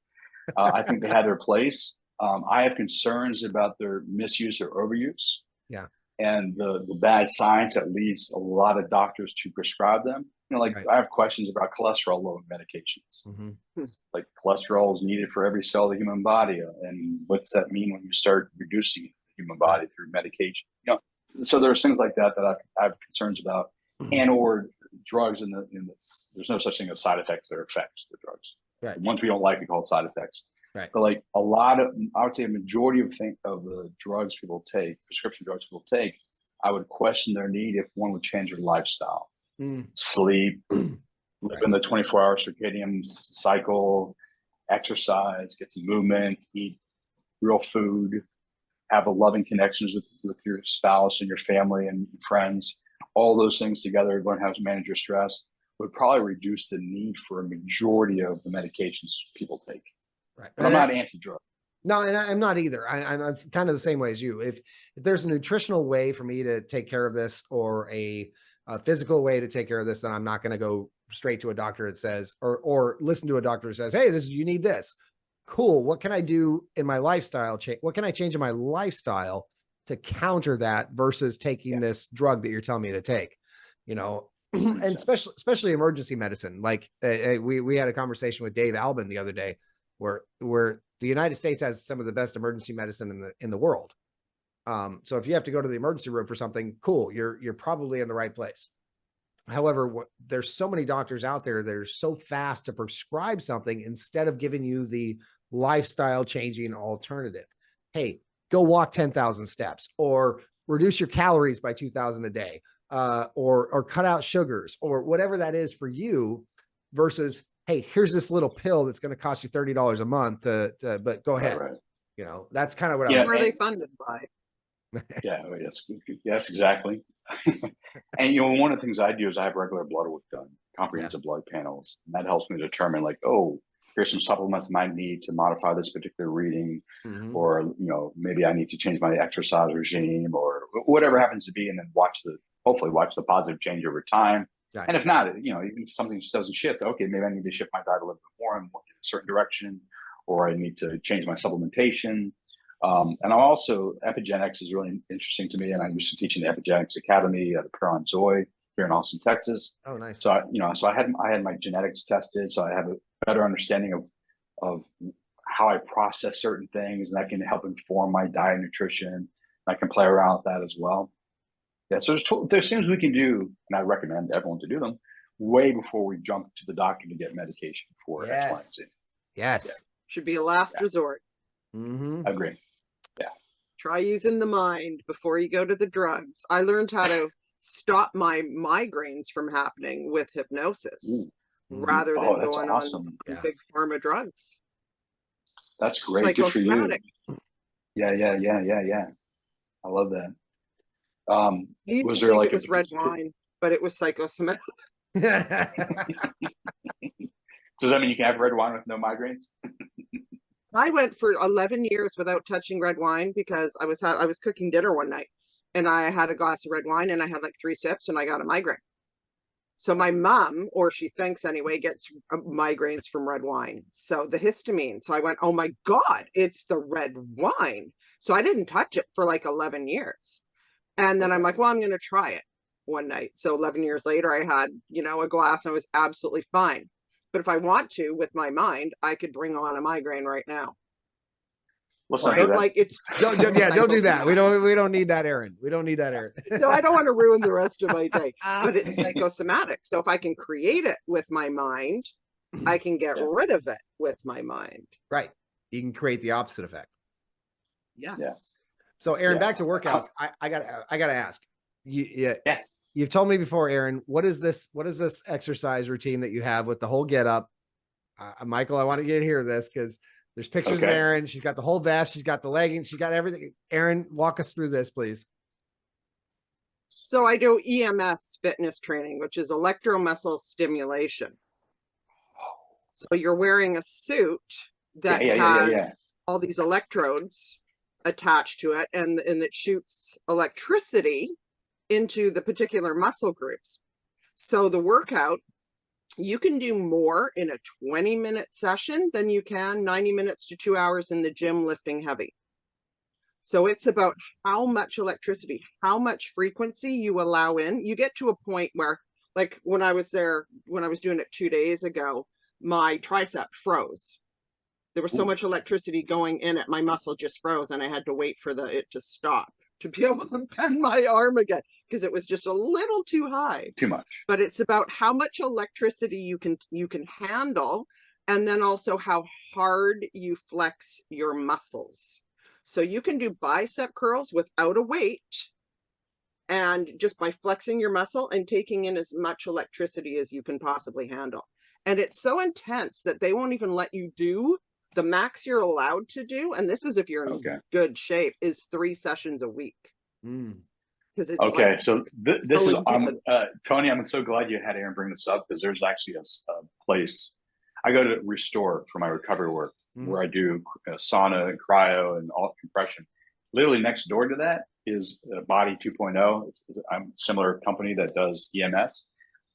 I think they have their place. I have concerns about their misuse or overuse. Yeah. And the bad science that leads a lot of doctors to prescribe them. Right. I have questions about cholesterol lowering medications. Mm-hmm. Like cholesterol is needed for every cell of the human body. And what's that mean when you start reducing the human body through medication? So there's things like that I have concerns about, and or drugs there's no such thing as side effects that are effects of drugs. Right. The ones we don't like, we call it side effects. Right. But like I would say a majority of the drugs people take, prescription drugs people take, I would question their need if one would change their lifestyle. Sleep, live in the 24-hour circadian cycle, exercise, get some movement, eat real food, have a loving connections with your spouse and your family and friends. All those things together, learn how to manage your stress, would probably reduce the need for a majority of the medications people take. Right. But I'm not anti-drug. No, and I'm not either. I'm kind of the same way as you. If there's a nutritional way for me to take care of this, or a physical way to take care of this, then I'm not going to go straight to a doctor that says, or listen to a doctor who says, hey, you need this. Cool. What can I do in my lifestyle? What can I change in my lifestyle to counter that versus taking this drug that you're telling me to take, and especially emergency medicine. Like we had a conversation with Dave Albin the other day where the United States has some of the best emergency medicine in the world. So if you have to go to the emergency room for something, cool, you're probably in the right place. However, there's so many doctors out there that are so fast to prescribe something instead of giving you the lifestyle changing alternative. Hey, go walk 10,000 steps, or reduce your calories by 2,000 a day, or cut out sugars, or whatever that is for you, versus, hey, here's this little pill that's going to cost you $30 a month. But go ahead. Right. You know, that's kind of what Yeah, Who are they funded by? Yeah, yes, exactly. And one of the things I do is I have regular blood work done, comprehensive blood panels, and that helps me determine, like, oh, here's some supplements I might need to modify this particular reading, or maybe I need to change my exercise regime, or whatever happens to be, and then hopefully watch the positive change over time. Right. And if not, even if something just doesn't shift, okay, maybe I need to shift my diet a little bit more in a certain direction, or I need to change my supplementation. And also, epigenetics is really interesting to me, and I used to teach in the Epigenetics Academy at the Peron Zoe here in Austin, Texas. Oh, nice. So I had my genetics tested, so I have a better understanding of how I process certain things, and that can help inform my diet and nutrition. I can play around with that as well. Yeah, so there's things we can do, and I recommend everyone to do them way before we jump to the doctor to get medication for X, Y, and Z. Yes. Yeah. Should be a last resort. Agree. Yeah. Try using the mind before you go to the drugs. I learned how to stop my migraines from happening with hypnosis rather than going awesome. on big pharma drugs. That's great. Good for you. Psychosomatic. Yeah. I love that. Was there like it was red wine, but it was psychosomatic. Does that mean you can have red wine with no migraines? I went for 11 years without touching red wine because I was cooking dinner one night and I had a glass of red wine and I had like 3 sips and I got a migraine. So my mom, or she thinks anyway, gets migraines from red wine. So the histamine. So I went, oh my God, it's the red wine. So I didn't touch it for like 11 years. And then I'm like, well, I'm going to try it one night. So 11 years later, I had, a glass and I was absolutely fine. But if I want to, with my mind, I could bring on a migraine right now. Let's not do that. Like it's don't do that. We don't need that, Erin. We don't need that, Erin. No, I don't want to ruin the rest of my day. But it's psychosomatic. So if I can create it with my mind, I can get rid of it with my mind. Right. You can create the opposite effect. Yes. Yeah. So, Erin, back to workouts. I gotta ask. You've told me before, Erin. What is this exercise routine that you have with the whole get up? Michael, I want you to hear this because there's pictures of Erin. She's got the whole vest. She's got the leggings. She's got everything. Erin, walk us through this, please. So I do EMS fitness training, which is electromuscle stimulation. So you're wearing a suit that has all these electrodes attached to it, and it shoots electricity into the particular muscle groups. So the workout, you can do more in a 20-minute session than you can 90 minutes to 2 hours in the gym lifting heavy. So it's about how much electricity, how much frequency you allow in. You get to a point where, like when I was doing it 2 days ago, my tricep froze. There was so much electricity going in it, my muscle just froze, and I had to wait for it to stop to be able to bend my arm again because it was just a little too high. Too much. But it's about how much electricity you can handle, and then also how hard you flex your muscles. So you can do bicep curls without a weight, and just by flexing your muscle and taking in as much electricity as you can possibly handle. And it's so intense that they won't even let you do the max you're allowed to do, and this is if you're in good shape, is 3 sessions a week. Because it's okay. So this is Tony. I'm so glad you had Erin bring this up because there's actually a place I go to Restore for my recovery work where I do sauna and cryo and all compression. Literally next door to that is Body 2.0. I'm a similar company that does EMS.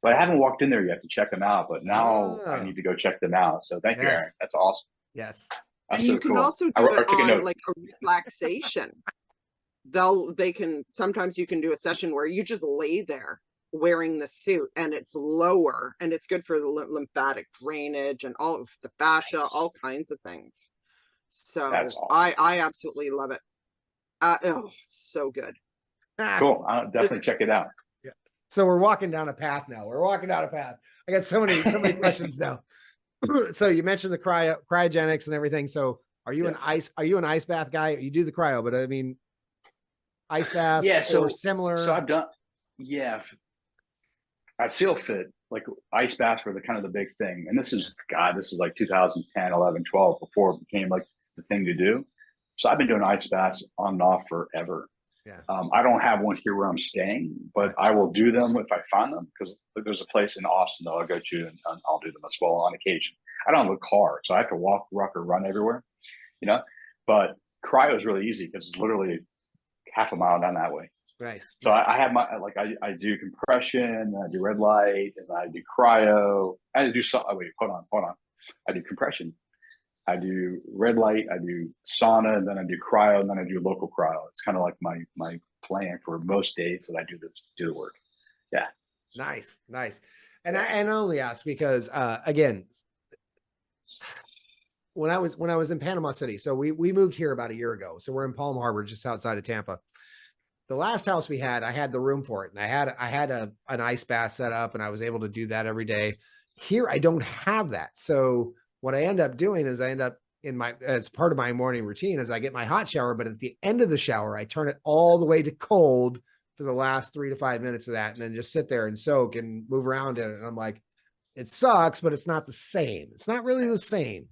But I haven't walked in there yet to check them out. But now I need to go check them out. So thank you, Erin. That's awesome. Yes. That's and you can also do it on like a relaxation. Sometimes you can do a session where you just lay there wearing the suit and it's lower and it's good for the lymphatic drainage and all of the fascia, all kinds of things. So awesome. I absolutely love it. Oh, so good. Cool. I'll definitely check it out. Yeah. So we're walking down a path now. We're walking down a path. I got so many questions now. So you mentioned the cryogenics and everything. So are you an ice bath guy? You do the cryo, but I mean, ice baths Yeah, or similar? so I've done, yeah, I seal fit, like ice baths were the kind of the big thing. And this is like 2010, 11, 12, before it became like the thing to do. So I've been doing ice baths on and off forever. Yeah. I don't have one here where I'm staying, but I will do them if I find them, because there's a place in Austin that I'll go to and I'll do them as well on occasion. I don't have a car, so I have to walk, ruck, or run everywhere, you know, but cryo is really easy because it's literally half a mile down that way. Nice. So I have my, like, I do compression, and I do red light, and I do cryo. I do some, wait, hold on. I do compression. I do red light, I do sauna, and then I do cryo, and then I do local cryo. It's kind of like my plan for most days that I do the work. Yeah. Nice. And I only ask because again, when I was in Panama City, so we moved here about a year ago. So we're in Palm Harbor, just outside of Tampa. The last house we had, I had the room for it, and I had an ice bath set up, and I was able to do that every day. Here, I don't have that. So what I end up doing is I end up as part of my morning routine is I get my hot shower, but at the end of the shower, I turn it all the way to cold for the last 3 to 5 minutes of that, and then just sit there and soak and move around in it. And I'm like, it sucks, but it's not the same. It's not really the same.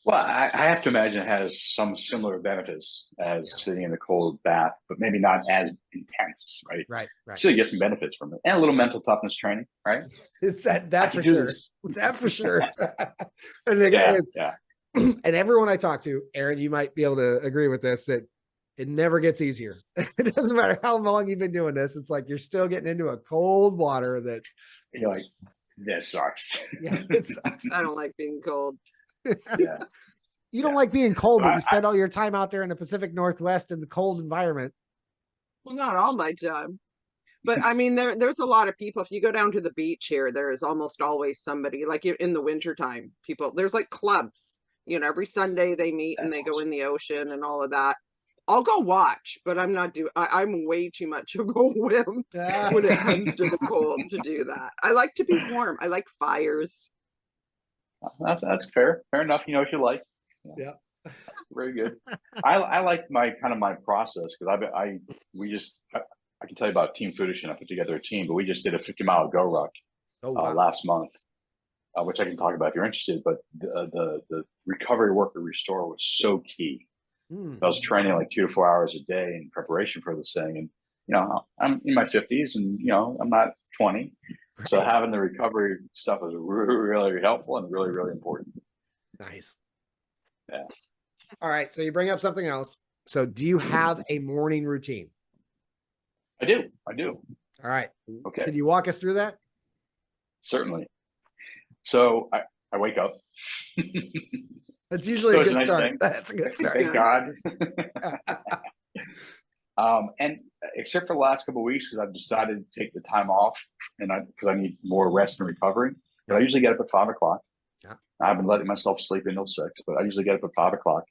Well, I have to imagine it has some similar benefits as sitting in a cold bath, but maybe not as intense, right? Right. Still get some benefits from it, and a little mental toughness training, right? It's that for sure. That for sure. And yeah. And everyone I talk to, Erin, you might be able to agree with this, that it never gets easier. It doesn't matter how long you've been doing this. It's like you're still getting into a cold water that you're like, this sucks. Yeah, it sucks. I don't like being cold. Yeah. You don't like being cold, but you spend all your time out there in the Pacific Northwest in the cold environment. Well, not all my time. But I mean, there's a lot of people. If you go down to the beach here, there is almost always somebody, like in the wintertime, there's like clubs, every Sunday they meet and they go in the ocean and all of that. I'll go watch, but I'm way too much of a whim when it comes to the cold to do that. I like to be warm. I like fires. That's fair enough. You know what you like. Yeah, that's very good. I like my process, because I can tell you about Team Foodishin. I put together a team, but we just did a 50-mile go ruck last month, which I can talk about if you're interested. But the recovery work or restore was so key. I was training like 2 to 4 hours a day in preparation for this thing, and I'm in my 50s, and I'm not 20, so having the recovery stuff is really, really helpful and really, really important. Nice. Yeah. All right. So you bring up something else. So do you have a morning routine? I do. All right. Okay. Can you walk us through that? Certainly. So I wake up. That's usually a good nice start. Thing. That's a good start. Thank God. And except for the last couple of weeks, because I've decided to take the time off, and because I need more rest and recovery. But I usually get up at 5 o'clock. Yeah. I've been letting myself sleep until 6, but I usually get up at 5 o'clock.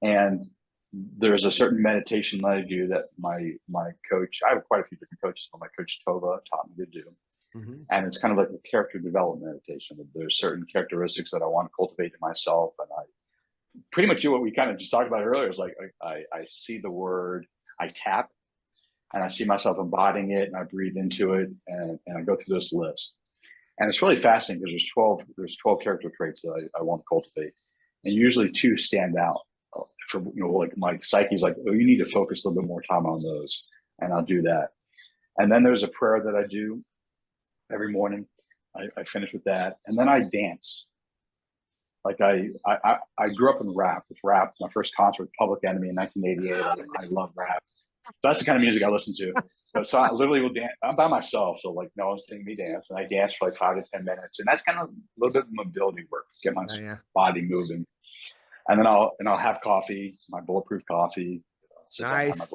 And there's a certain meditation that I do that my coach, I have quite a few different coaches, but my coach Tova taught me to do. Mm-hmm. And it's kind of like a character development meditation. There's certain characteristics that I want to cultivate in myself. And I pretty much do what we kind of just talked about earlier. Is like, I see the word, I tap, and I see myself embodying it, and I breathe into it, and I go through this list. And it's really fascinating because there's 12 character traits that I want to cultivate. And usually 2 stand out. For like my psyche's like, oh, you need to focus a little bit more time on those, and I'll do that. And then there's a prayer that I do every morning. I finish with that, and then I dance. Like I grew up in rap. With rap, my first concert, Public Enemy in 1988. I love rap. That's the kind of music I listen to. So I literally will dance. I'm by myself, so like no one's seeing me dance, and I dance for like 5 to 10 minutes, and that's kind of a little bit of mobility work, get my body moving. And then I'll have coffee, my bulletproof coffee. Nice.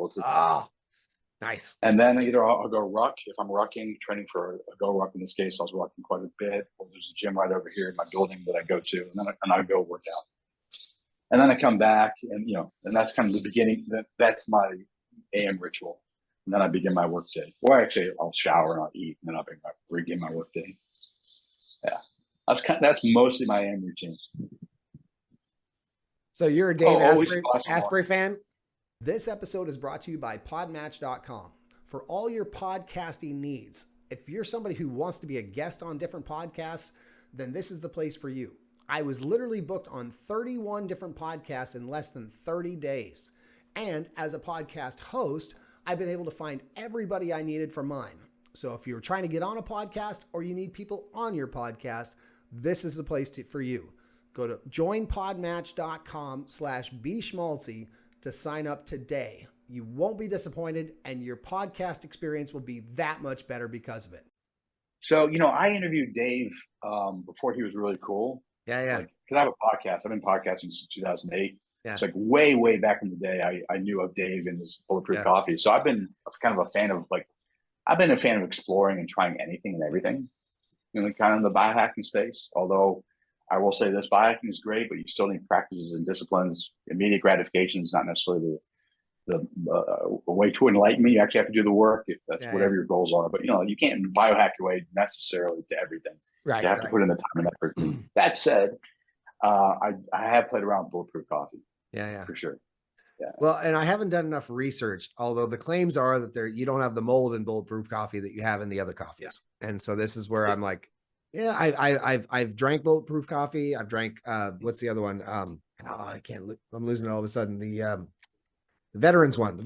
Nice. And then either I'll go ruck. If I'm rucking, training for a go ruck, in this case, I was rucking quite a bit. Or there's a gym right over here in my building that I go to, and then I go work out. And then I come back, and and that's kind of the beginning. That's my AM ritual. and then I begin my work day. Or actually, I'll shower and I'll eat, and then I'll begin my work day. Yeah, that's mostly my AM routine. So you're a Dave always Asprey fan? This episode is brought to you by podmatch.com. For all your podcasting needs, if you're somebody who wants to be a guest on different podcasts, then this is the place for you. I was literally booked on 31 different podcasts in less than 30 days. And as a podcast host, I've been able to find everybody I needed for mine. So if you're trying to get on a podcast or you need people on your podcast, this is the place for you. Go to joinpodmatch.com/bschmaltzy to sign up today. You won't be disappointed, and your podcast experience will be that much better because of it. So, I interviewed Dave before he was really cool. Yeah. Because I have a podcast. I've been podcasting since 2008. Yeah. It's like way, way back in the day. I knew of Dave and his Bulletproof Coffee. So I've been kind of a fan of exploring and trying anything and everything, kind of in the biohacking space. Although I will say this, biohacking is great, but you still need practices and disciplines. Immediate gratification is not necessarily the way to enlightenment. You actually have to do the work if that's whatever your goals are. But you can't biohack your way necessarily to everything. Right. You have to put in the time and effort. That said, I have played around with Bulletproof Coffee. Yeah. For sure. Yeah. Well, and I haven't done enough research, although the claims are that you don't have the mold in Bulletproof Coffee that you have in the other coffees. Yeah. And so this is where I'm like, I've drank Bulletproof Coffee. I've drank what's the other one? I can't. I'm losing it all of a sudden. The Veterans one.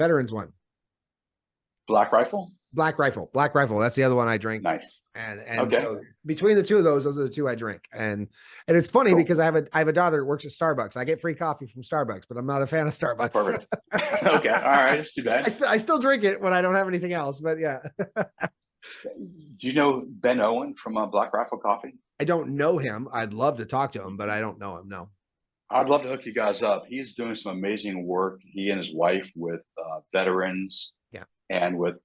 Black Rifle. That's the other one I drink. Nice. And so between the two of those are the two I drink. And it's funny because I have a daughter that works at Starbucks. I get free coffee from Starbucks, but I'm not a fan of Starbucks. Perfect. Okay. All right. That's too bad. I still drink it when I don't have anything else, but yeah. Do you know Ben Owen from Black Rifle Coffee? I don't know him. I'd love to talk to him, but I don't know him. No. I'd love to hook you guys up. He's doing some amazing work. He and his wife with veterans. And with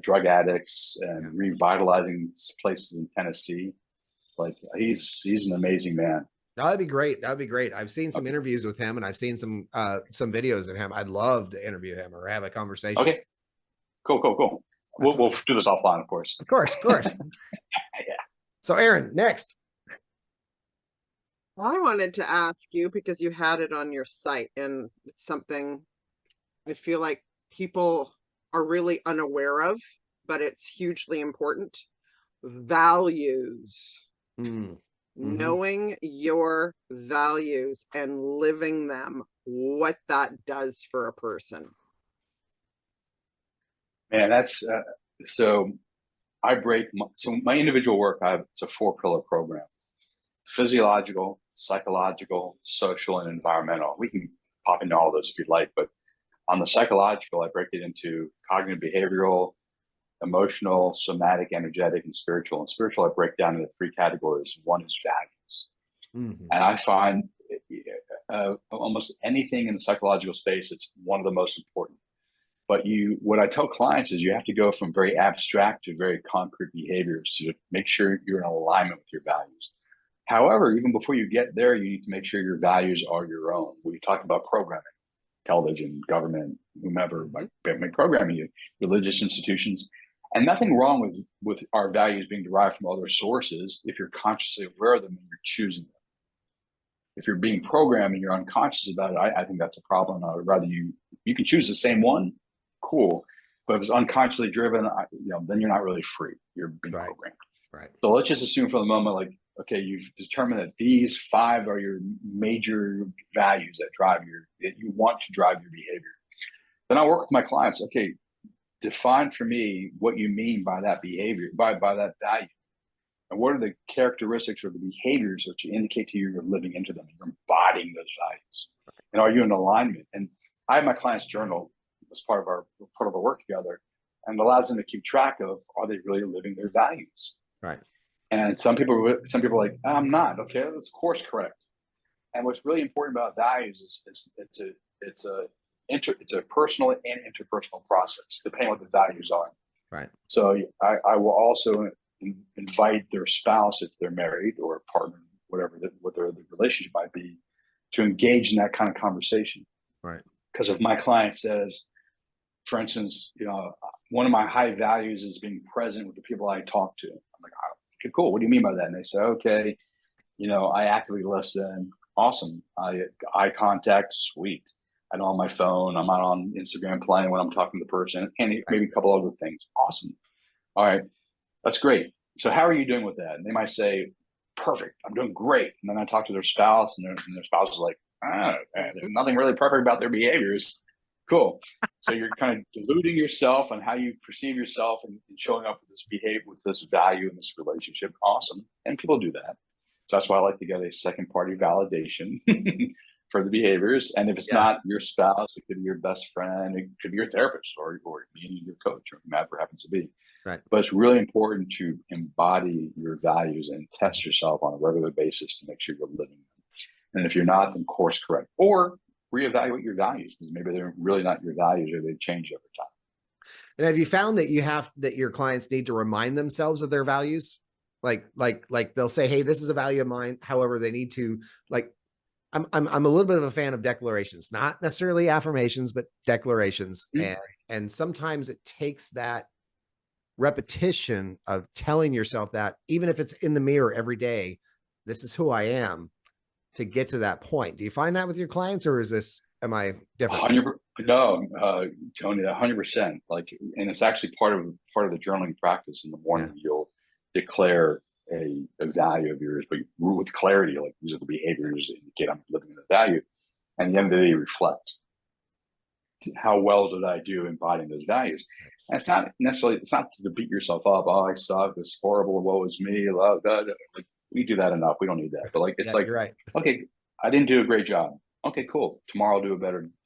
drug addicts and revitalizing places in Tennessee. Like he's an amazing man. That'd be great. I've seen some interviews with him, and I've seen some videos of him. I'd love to interview him or have a conversation. Okay. Cool. We'll do this offline, of course. Of course. Yeah. So Erin, next. I wanted to ask you, because you had it on your site, and it's something I feel like people are really unaware of, but it's hugely important. Values. Mm-hmm. Knowing your values and living them, what that does for a person. Man, that's so my individual work, it's a 4-pillar program: physiological, psychological, social, and environmental. We can pop into all of those if you'd like, but on the psychological, I break it into cognitive, behavioral, emotional, somatic, energetic, and spiritual. And spiritual, I break down into 3 categories. One is values. Mm-hmm. And I find almost anything in the psychological space, it's one of the most important. But what I tell clients is you have to go from very abstract to very concrete behaviors to make sure you're in alignment with your values. However, even before you get there, you need to make sure your values are your own. We talk about programming. Television, government, whomever might programming you, religious institutions, and nothing wrong with our values being derived from other sources if you're consciously aware of them and you're choosing them. If you're being programmed and you're unconscious about it, I think that's a problem. I would rather you can choose the same one, cool, but if it's unconsciously driven, then you're not really free. You're being programmed. Right. So let's just assume for the moment, like, okay, you've determined that these 5 are your major values that you want to drive your behavior. Then I work with my clients. Okay, define for me what you mean by that behavior, by that value. And what are the characteristics or the behaviors that you indicate to you you're living into them, you're embodying those values. And are you in alignment? And I have my clients journal as part of our work together, and it allows them to keep track of, are they really living their values? Right. And some people are like, I'm not. Okay, let's course correct. And what's really important about values is it's a personal and interpersonal process, depending on what the values are. Right. So I will also invite their spouse, if they're married, or a partner, whatever what their relationship might be, to engage in that kind of conversation. Right. Because if my client says, for instance, one of my high values is being present with the people I talk to. I'm like, oh, okay, cool. What do you mean by that? And they say, okay, I actively listen. Awesome. Eye contact, sweet. I know on my phone, I'm not on Instagram playing when I'm talking to the person, and maybe a couple other things. Awesome. All right. That's great. So how are you doing with that? And they might say, perfect. I'm doing great. And then I talk to their spouse, and their spouse is like, there's nothing really perfect about their behaviors. Cool. So you're kind of deluding yourself on how you perceive yourself and showing up with this behavior, with this value in this relationship. Awesome. And people do that. So that's why I like to get a second party validation for the behaviors. And if it's not your spouse, it could be your best friend, it could be your therapist, or me, your coach, or whomever happens to be. Right. But it's really important to embody your values and test yourself on a regular basis to make sure you're living them. And if you're not, then course correct or reevaluate your values, because maybe they're really not your values, or they change over time. And have you found that your clients need to remind themselves of their values? Like they'll say, hey, this is a value of mine. However, they need to, like, I'm a little bit of a fan of declarations, not necessarily affirmations, but declarations. Mm-hmm. And sometimes it takes that repetition of telling yourself that, even if it's in the mirror every day, this is who I am, to get to that point. Do you find that with your clients, or am I different? No, Tony, 100%. Like, and it's actually part of the journaling practice. In the morning, you'll declare a value of yours, but with clarity, like, these are the behaviors that indicate I'm living in the value. And at the end of the day, you reflect. How well did I do embodying those values? And it's not to beat yourself up. Oh, I suck. This horrible. Woe is me. Like, we do that enough. We don't need that. But it's like, right. Okay, I didn't do a great job. Okay, cool. Tomorrow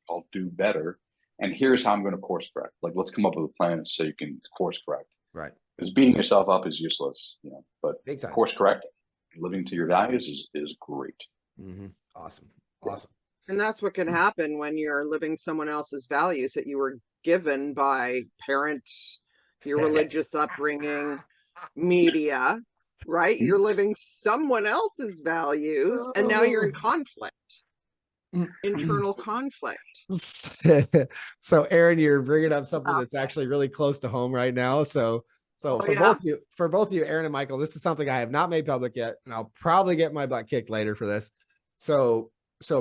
I'll do better. And here's how I'm going to course correct. Like, let's come up with a plan so you can course correct. Right. Because beating yourself up is useless, but course correct, living to your values is great. Mm-hmm. Awesome. And that's what can happen when you're living someone else's values that you were given by parents, your religious upbringing, media, right? You're living someone else's values, and now you're in conflict, internal conflict. So Erin, you're bringing up something that's actually really close to home right now. So both of you, Erin and Michael, this is something I have not made public yet, and I'll probably get my butt kicked later for this. So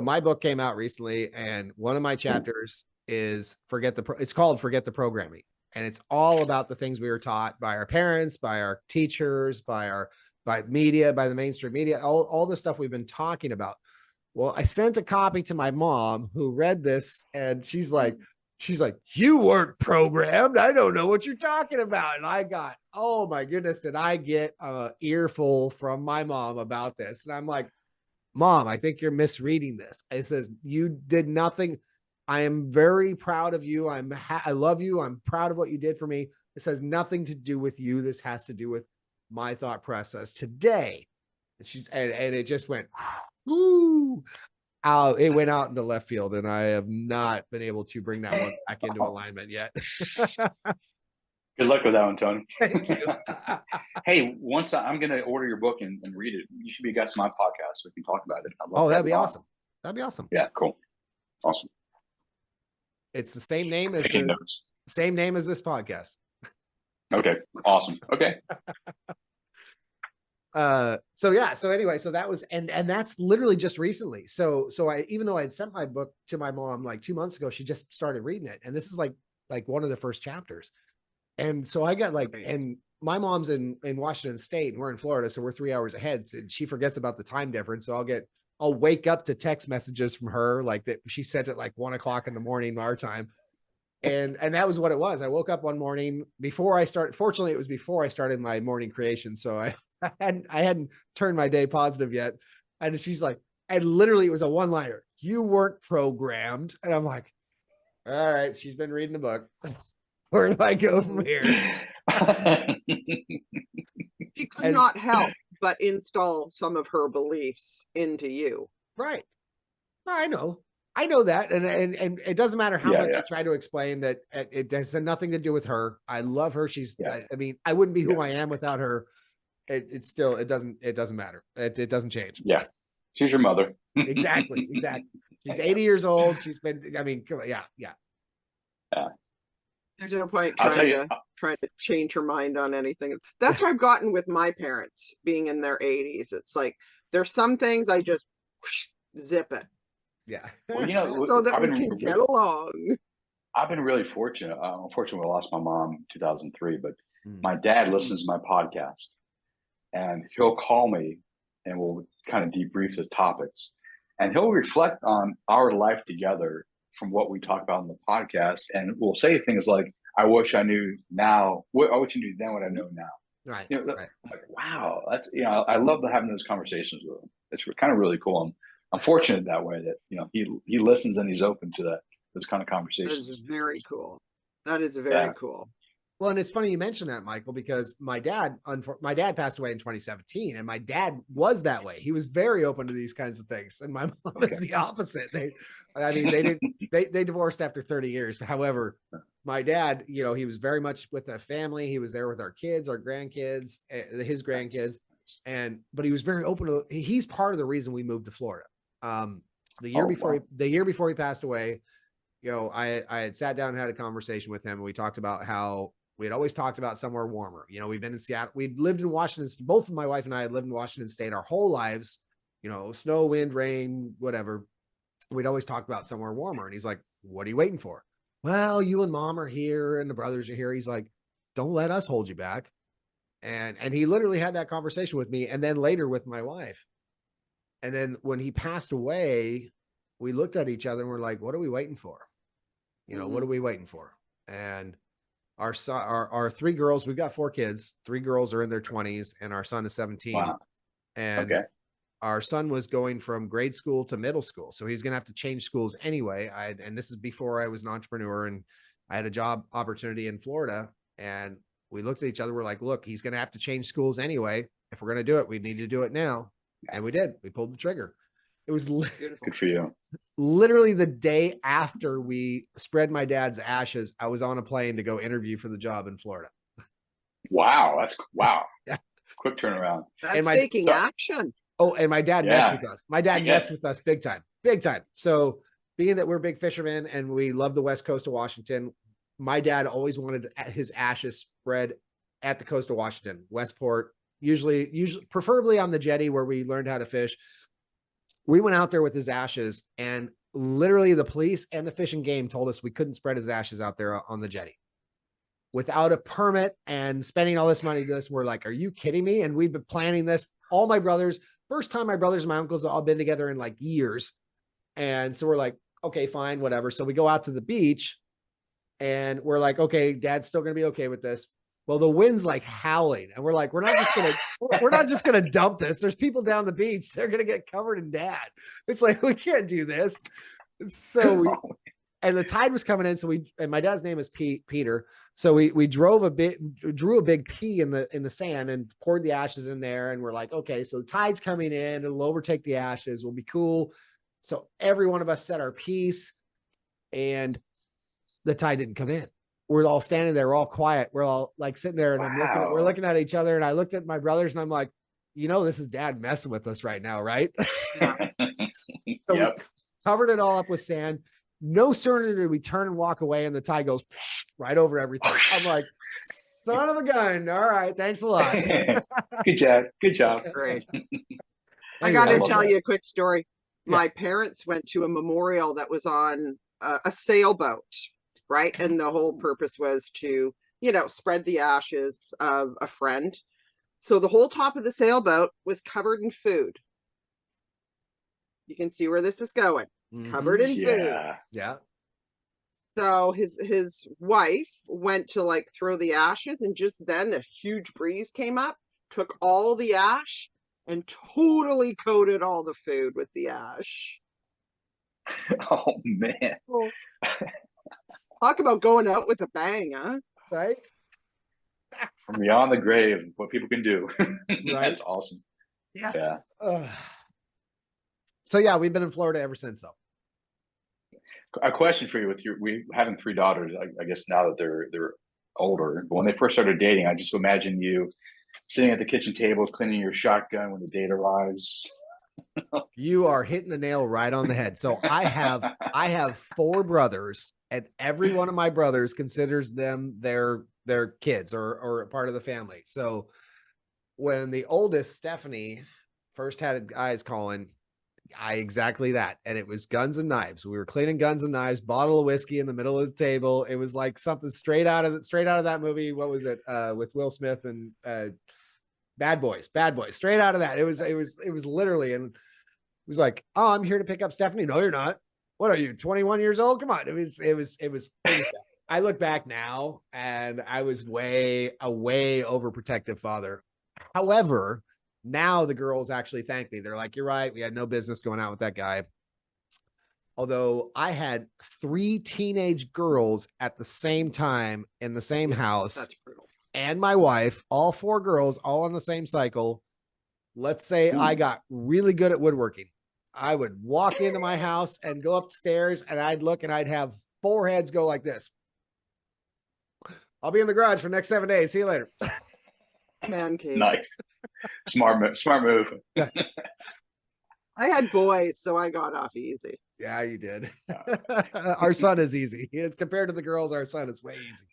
my book came out recently, and one of my chapters is it's called Forget the Programming. And it's all about the things we were taught by our parents, by our teachers, by media, by the mainstream media, all the stuff we've been talking about. Well, I sent a copy to my mom, who read this, and she's like, you weren't programmed. I don't know what you're talking about. And I got, oh my goodness, did I get an earful from my mom about this? And I'm like, Mom, I think you're misreading this. It says, you did nothing. I am very proud of you. I love you. I'm proud of what you did for me. This has nothing to do with you. This has to do with my thought process today. And it just went, whoo. It went out into left field, and I have not been able to bring that one back into alignment yet. Good luck with that one, Tony. Thank you. Hey, once I'm going to order your book and read it, you should be a guest on my podcast so we can talk about it. That'd be awesome. That'd be awesome. Yeah, cool. Awesome. It's the same name as this podcast. Okay, awesome. Okay. So anyway, so that was, and that's literally just recently. So even though I had sent my book to my mom like 2 months ago, she just started reading it. And this is like one of the first chapters. And so I got and my mom's in Washington State, and we're in Florida. So we're 3 hours ahead. So she forgets about the time difference. So I'll wake up to text messages from her, like that she sent at like 1 o'clock in the morning, our time. And that was what it was. I woke up one morning fortunately it was before I started my morning creation. So I hadn't turned my day positive yet. And she's like, and literally it was a one-liner. You weren't programmed. And I'm like, all right, she's been reading the book. Where do I go from here? She could not help but install some of her beliefs into you. Right. I know that. And it doesn't matter how much I try to explain that it has nothing to do with her. I love her. I wouldn't be who I am without her. It doesn't matter. It doesn't change. Yeah. She's your mother. Exactly. She's 80 years old. She's been, yeah. There's no point I'll tell you, trying to change her mind on anything. That's what I've gotten with my parents being in their 80s. It's like there's some things I just whoosh, zip it Yeah. well, you know, so that we can get along. I've been really fortunate. Unfortunately, I lost my mom in 2003, but Mm. my dad listens to my podcast, and he'll call me, and we'll kind of debrief the topics, and he'll reflect on our life together from what we talk about in the podcast, and we'll say things like, "I wish I knew now. I wish I knew then what I know now." Right. You know, Right. I'm like, wow, that's I love having those conversations with him. It's kind of really cool. I'm fortunate that way that he listens and he's open to those kind of That is conversations. very cool. That is very Yeah. cool. Well, and it's funny you mentioned that, Michael, because my dad passed away in 2017, and my dad was that way. He was very open to these kinds of things, and my mom is the opposite. They divorced after 30 years. However, my dad, he was very much with the family. He was there with our kids, our grandkids, his grandkids, but he was very open to. He's part of the reason we moved to Florida. The year before he passed away, I had sat down and had a conversation with him, and we talked about how we had always talked about somewhere warmer. We've been in Seattle. We'd lived in Washington. Both of my wife and I had lived in Washington State our whole lives, snow, wind, rain, whatever. We'd always talked about somewhere warmer. And he's like, what are you waiting for? Well, you and mom are here and the brothers are here. He's like, don't let us hold you back. And he literally had that conversation with me, and then later with my wife. And then when he passed away, we looked at each other and we're like, what are we waiting for? What are we waiting for? And our son, our three girls, we've got 4 kids. 3 girls are in their 20s, and our son is 17. Wow. And our son was going from grade school to middle school, so he's going to have to change schools anyway. And this is before I was an entrepreneur, and I had a job opportunity in Florida. And we looked at each other. We're like, look, he's going to have to change schools anyway. If we're going to do it, we need to do it now. And we did. We pulled the trigger. It was good for you. Literally the day after we spread my dad's ashes, I was on a plane to go interview for the job in Florida. Wow. Wow. Yeah. Quick turnaround. That's taking action. Oh, and my dad messed with us. My dad messed with us big time. So being that we're big fishermen and we love the West Coast of Washington, my dad always wanted his ashes spread at the coast of Washington, Westport, usually preferably on the jetty where we learned how to fish. We went out there with his ashes, and literally the police and the Fish and Game told us we couldn't spread his ashes out there on the jetty without a permit and spending all this money to this. We're like, are you kidding me? And we've been planning this. All my brothers, first time my brothers and my uncles have all been together in like years. And so we're like, okay, fine, whatever. So we go out to the beach, and we're like, okay, dad's still going to be okay with this. Well, the wind's like howling, and we're like, we're not just gonna dump this. There's people down the beach. They're gonna get covered in dad. It's like, we can't do this. And the tide was coming in. So and my dad's name is Peter. So we drew a big P in the sand and poured the ashes in there. And we're like, okay, so the tide's coming in. It'll overtake the ashes. We'll be cool. So every one of us said our piece, and the tide didn't come in. We're all standing there, we're all quiet. We're all like sitting there, and we're looking at each other. And I looked at my brothers, and I'm like, this is dad messing with us right now, right? We covered it all up with sand. No sooner did we turn and walk away, and the tide goes right over everything. I'm like, son of a gun. All right, thanks a lot. Good job. Great. I got to tell you a quick story. My parents went to a memorial that was on a sailboat. Right. And the whole purpose was to, spread the ashes of a friend. So the whole top of the sailboat was covered in food. You can see where this is going. Covered in food. Yeah. So his wife went to throw the ashes, and just then a huge breeze came up, took all the ash, and totally coated all the food with the ash. Oh, man. Talk about going out with a bang, huh? Right? From beyond the grave, what people can do. Right? That's awesome. Yeah. So yeah, we've been in Florida ever since, though. A question for you: we having 3 daughters, I guess now that they're older, but when they first started dating, I just imagine you sitting at the kitchen table, cleaning your shotgun when the date arrives. You are hitting the nail right on the head. So I have 4 brothers, and every one of my brothers considers them their kids or a part of the family. So when the oldest, Stephanie, first had guys calling, exactly that. And it was guns and knives. We were cleaning guns and knives, bottle of whiskey in the middle of the table. It was like something straight out of that movie. What was it? With Will Smith and Bad Boys, straight out of that. It was literally, and it was like, oh, I'm here to pick up Stephanie. No, you're not. What are you, 21 years old? Come on. It was I look back now and I was a way overprotective father. However, now the girls actually thank me. They're like, you're right. We had no business going out with that guy. Although I had 3 teenage girls at the same time in the same house. That's brutal. And my wife, all 4 girls, all on the same cycle. Let's say I got really good at woodworking. I would walk into my house and go upstairs and I'd look and I'd have 4 heads go like this. I'll be in the garage for the next 7 days. See you later. Man cave. Nice. Smart move. I had boys, so I got off easy. Yeah, you did. Our son is easy. It's compared to the girls, our son is way easy.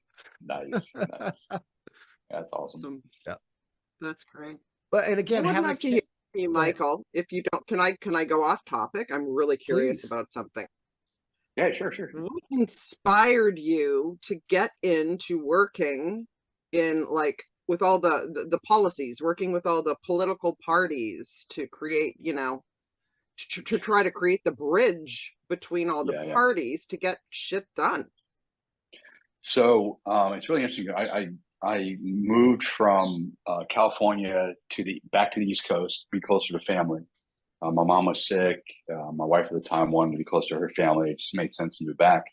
Nice. That's awesome. Yeah. That's great. But and again, I would love to hear from you, Michael. If you don't, can I go off topic? I'm really curious about something. Yeah, sure. What inspired you to get into working in with all the policies, working with all the political parties to create, to try to create the bridge between all the parties to get shit done? So it's really interesting. I moved from California back to the East Coast, to be closer to family. My mom was sick. My wife at the time wanted to be close to her family. It just made sense to move back.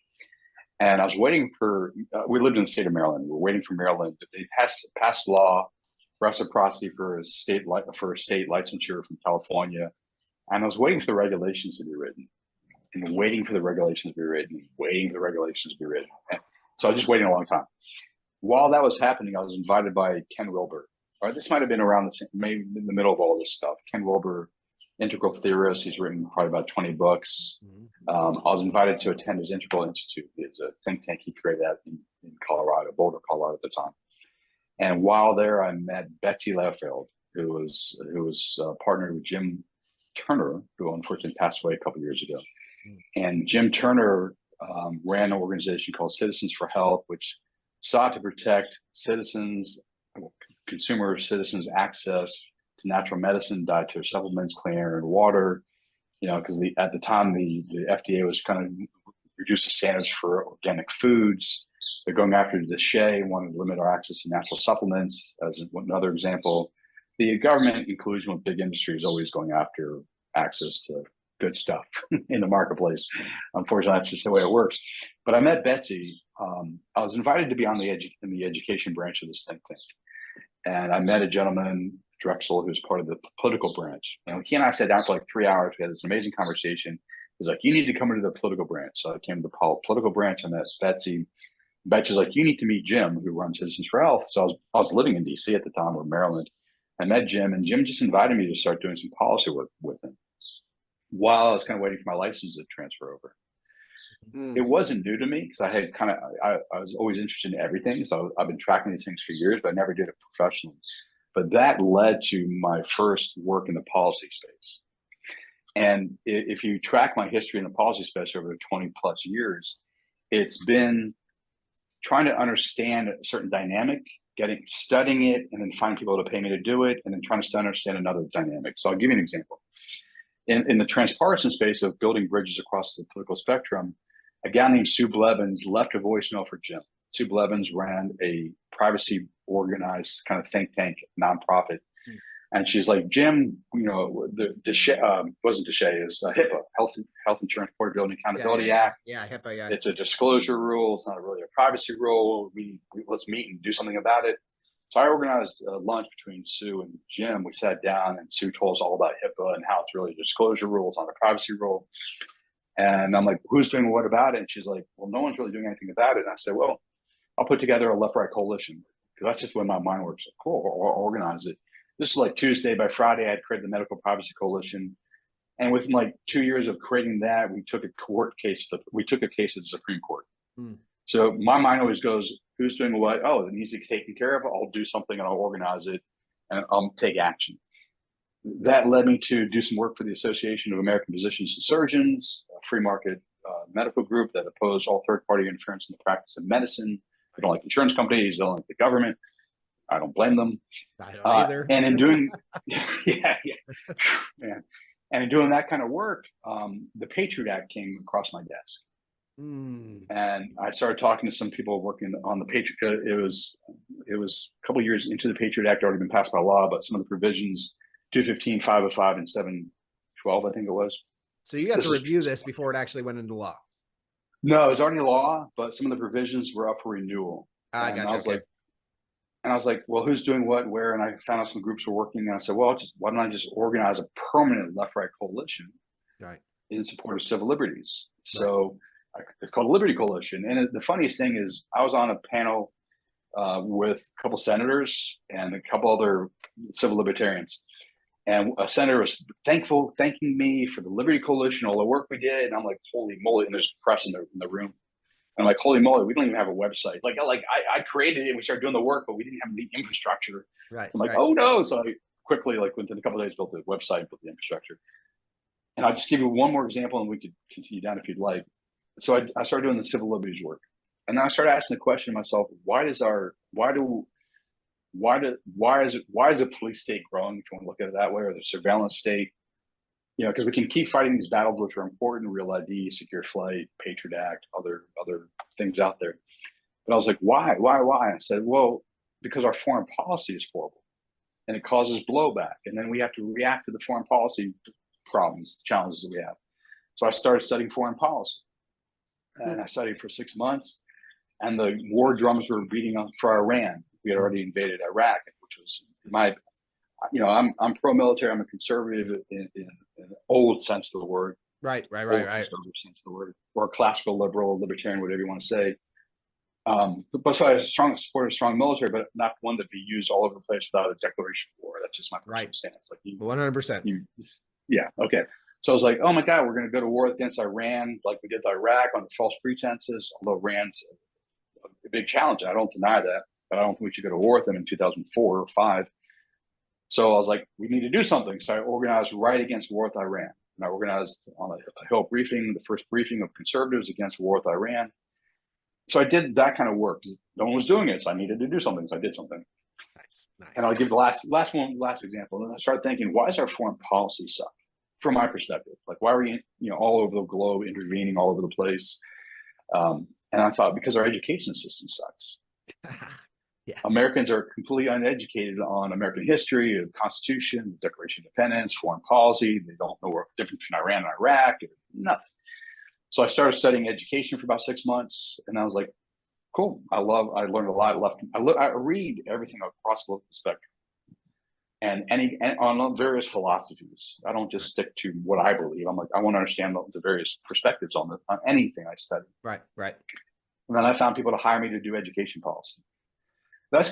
And I was waiting for, we lived in the state of Maryland. We were waiting for Maryland. They passed law, reciprocity for state licensure from California. And I was waiting for the regulations to be written and waiting for the regulations to be written and waiting for the regulations to be written. And so I was just waiting a long time. While that was happening, I was invited by Ken Wilber. Or this might have been around maybe in the middle of all this stuff. Ken Wilber, integral theorist. He's written probably about 20 books. I was invited to attend his Integral Institute. It's a think tank he created out in Colorado, Boulder, Colorado at the time. And while there, I met Betsy Leofeld, who was partnered with Jim Turner, who unfortunately passed away a couple of years ago. And Jim Turner ran an organization called Citizens for Health, which sought to protect citizens' access to natural medicine, dietary supplements, clean air and water. Because at the time the FDA was kind of reduced the standards for organic foods. They're going after DSHEA, wanted to limit our access to natural supplements as another example. The government, in collusion with big industry, is always going after access to good stuff in the marketplace. Unfortunately, that's just the way it works. But I met Betsy. I was invited to be in the education branch of this think tank. And I met a gentleman, Drexel, who's part of the political branch. He and I sat down for like 3 hours. We had this amazing conversation. He's like, you need to come into the political branch. So I came to the political branch. I met Betsy. Betsy's like, you need to meet Jim, who runs Citizens for Health. So I was living in DC at the time, or Maryland. I met Jim, and Jim just invited me to start doing some policy work with him while I was kind of waiting for my license to transfer over. It wasn't new to me because I was always interested in everything. So I've been tracking these things for years, but I never did it professionally. But that led to my first work in the policy space. And if you track my history in the policy space over 20 plus years, it's been trying to understand a certain dynamic, studying it, and then finding people to pay me to do it, and then trying to understand another dynamic. So I'll give you an example. In the transpartisan space of building bridges across the political spectrum, a gal named Sue Blevins left a voicemail for Jim. Sue Blevins ran a privacy organized kind of think tank nonprofit. And she's like, Jim, wasn't DSHEA, is HIPAA, Health Insurance Portability and Accountability Act. Yeah, HIPAA, yeah. It's a disclosure rule. It's not really a privacy rule. Let's meet and do something about it. So I organized a lunch between Sue and Jim. We sat down and Sue told us all about HIPAA and how it's really a disclosure rule. It's not a privacy rule. And I'm like, who's doing what about it? And she's like, well, no one's really doing anything about it. And I said, well, I'll put together a left-right coalition, because that's just the way my mind works. Cool, I'll organize it. This is like Tuesday. By Friday, I had created the Medical Privacy Coalition. And within like 2 years of creating that, we took a case to the Supreme Court. Mm. So my mind always goes, who's doing what? Oh, it needs to be taken care of. I'll do something and I'll organize it and I'll take action. That led me to do some work for the Association of American Physicians and Surgeons, a free market medical group that opposed all third-party interference in the practice of medicine. They don't like insurance companies, they don't like the government. I don't blame them. I don't either. And in doing, man, and in doing that kind of work, the Patriot Act came across my desk. And I started talking to some people working on the Patriot. It was a couple of years into the Patriot Act, already been passed by law, but some of the provisions, 215, 505, and 712, I think it was. So you got to review this before it actually went into law. No, it's already law, but some of the provisions were up for renewal. I got you. I was like, well, who's doing what, where? And I found out some groups were working. And I said, well, why don't I just organize a permanent left-right coalition in support of civil liberties? So it's called a Liberty Coalition. And the funniest thing is I was on a panel with a couple senators and a couple other civil libertarians. And a senator was thanking me for the Liberty Coalition, all the work we did. And I'm like, holy moly. And there's press in the room. And I'm like, holy moly, we don't even have a website. Like I created it and we started doing the work, but we didn't have the infrastructure. Right. I'm like, oh no. So I quickly, like within a couple of days, built a website, built the infrastructure. And I'll just give you one more example and we could continue down if you'd like. So I started doing the civil liberties work. And then I started asking the question to myself, why is the police state growing, if you want to look at it that way, or the surveillance state? You know, because we can keep fighting these battles, which are important: Real ID, Secure Flight, Patriot Act, other things out there. But I was like, why? I said, well, because our foreign policy is horrible, and it causes blowback, and then we have to react to the foreign policy problems, challenges that we have. So I started studying foreign policy, and I studied for 6 months, and the war drums were beating on for Iran. We had already invaded Iraq, which was I'm pro-military. I'm a conservative in the old sense of the word. Right. Conservative sense of the word, or a classical liberal, libertarian, whatever you want to say. But so I was supported a strong military, but not one that be used all over the place without a declaration of war. That's just my personal stance. Like 100%. Yeah. Okay. So I was like, oh my God, we're going to go to war against Iran like we did with Iraq on the false pretenses. Although Iran's a big challenge, I don't deny that, but I don't think we should go to war with them in 2004 or 5. So I was like, we need to do something. So I organized right against war with Iran. And I organized on a Hill briefing, the first briefing of conservatives against war with Iran. So I did that kind of work. No one was doing it, so I needed to do something. So I did something. Nice. And I'll give the last example. And I started thinking, why does our foreign policy suck? From my perspective, like why are we, all over the globe, intervening all over the place? And I thought, because our education system sucks. Yeah. Americans are completely uneducated on American history, the Constitution, the Declaration of Independence, foreign policy. They don't know the difference between Iran and Iraq, nothing. So I started studying education for about 6 months, and I was like, cool. I learned a lot. I read everything across the spectrum, and on various philosophies. I don't just stick to what I believe. I'm like, I want to understand the various perspectives on anything I study. Right. And then I found people to hire me to do education policy.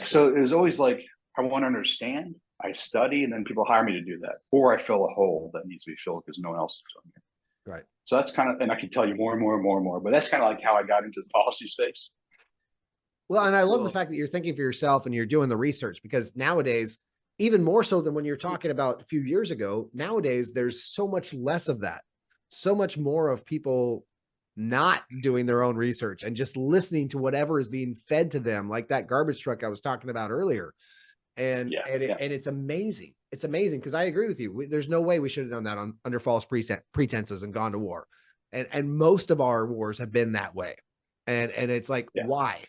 So it was always like, I want to understand, I study, and then people hire me to do that. Or I fill a hole that needs to be filled because no one else is doing it. Right. So that's kind of, and I can tell you more and more, but that's kind of like how I got into the policy space. Well, and I love the fact that you're thinking for yourself and you're doing the research, because nowadays, even more so than when you're talking about a few years ago, nowadays, there's so much less of that. So much more of people not doing their own research and just listening to whatever is being fed to them, like that garbage truck I was talking about earlier. And it's amazing. It's amazing, because I agree with you. There's no way we should have done that under false pretenses and gone to war. And most of our wars have been that way. And it's like, why?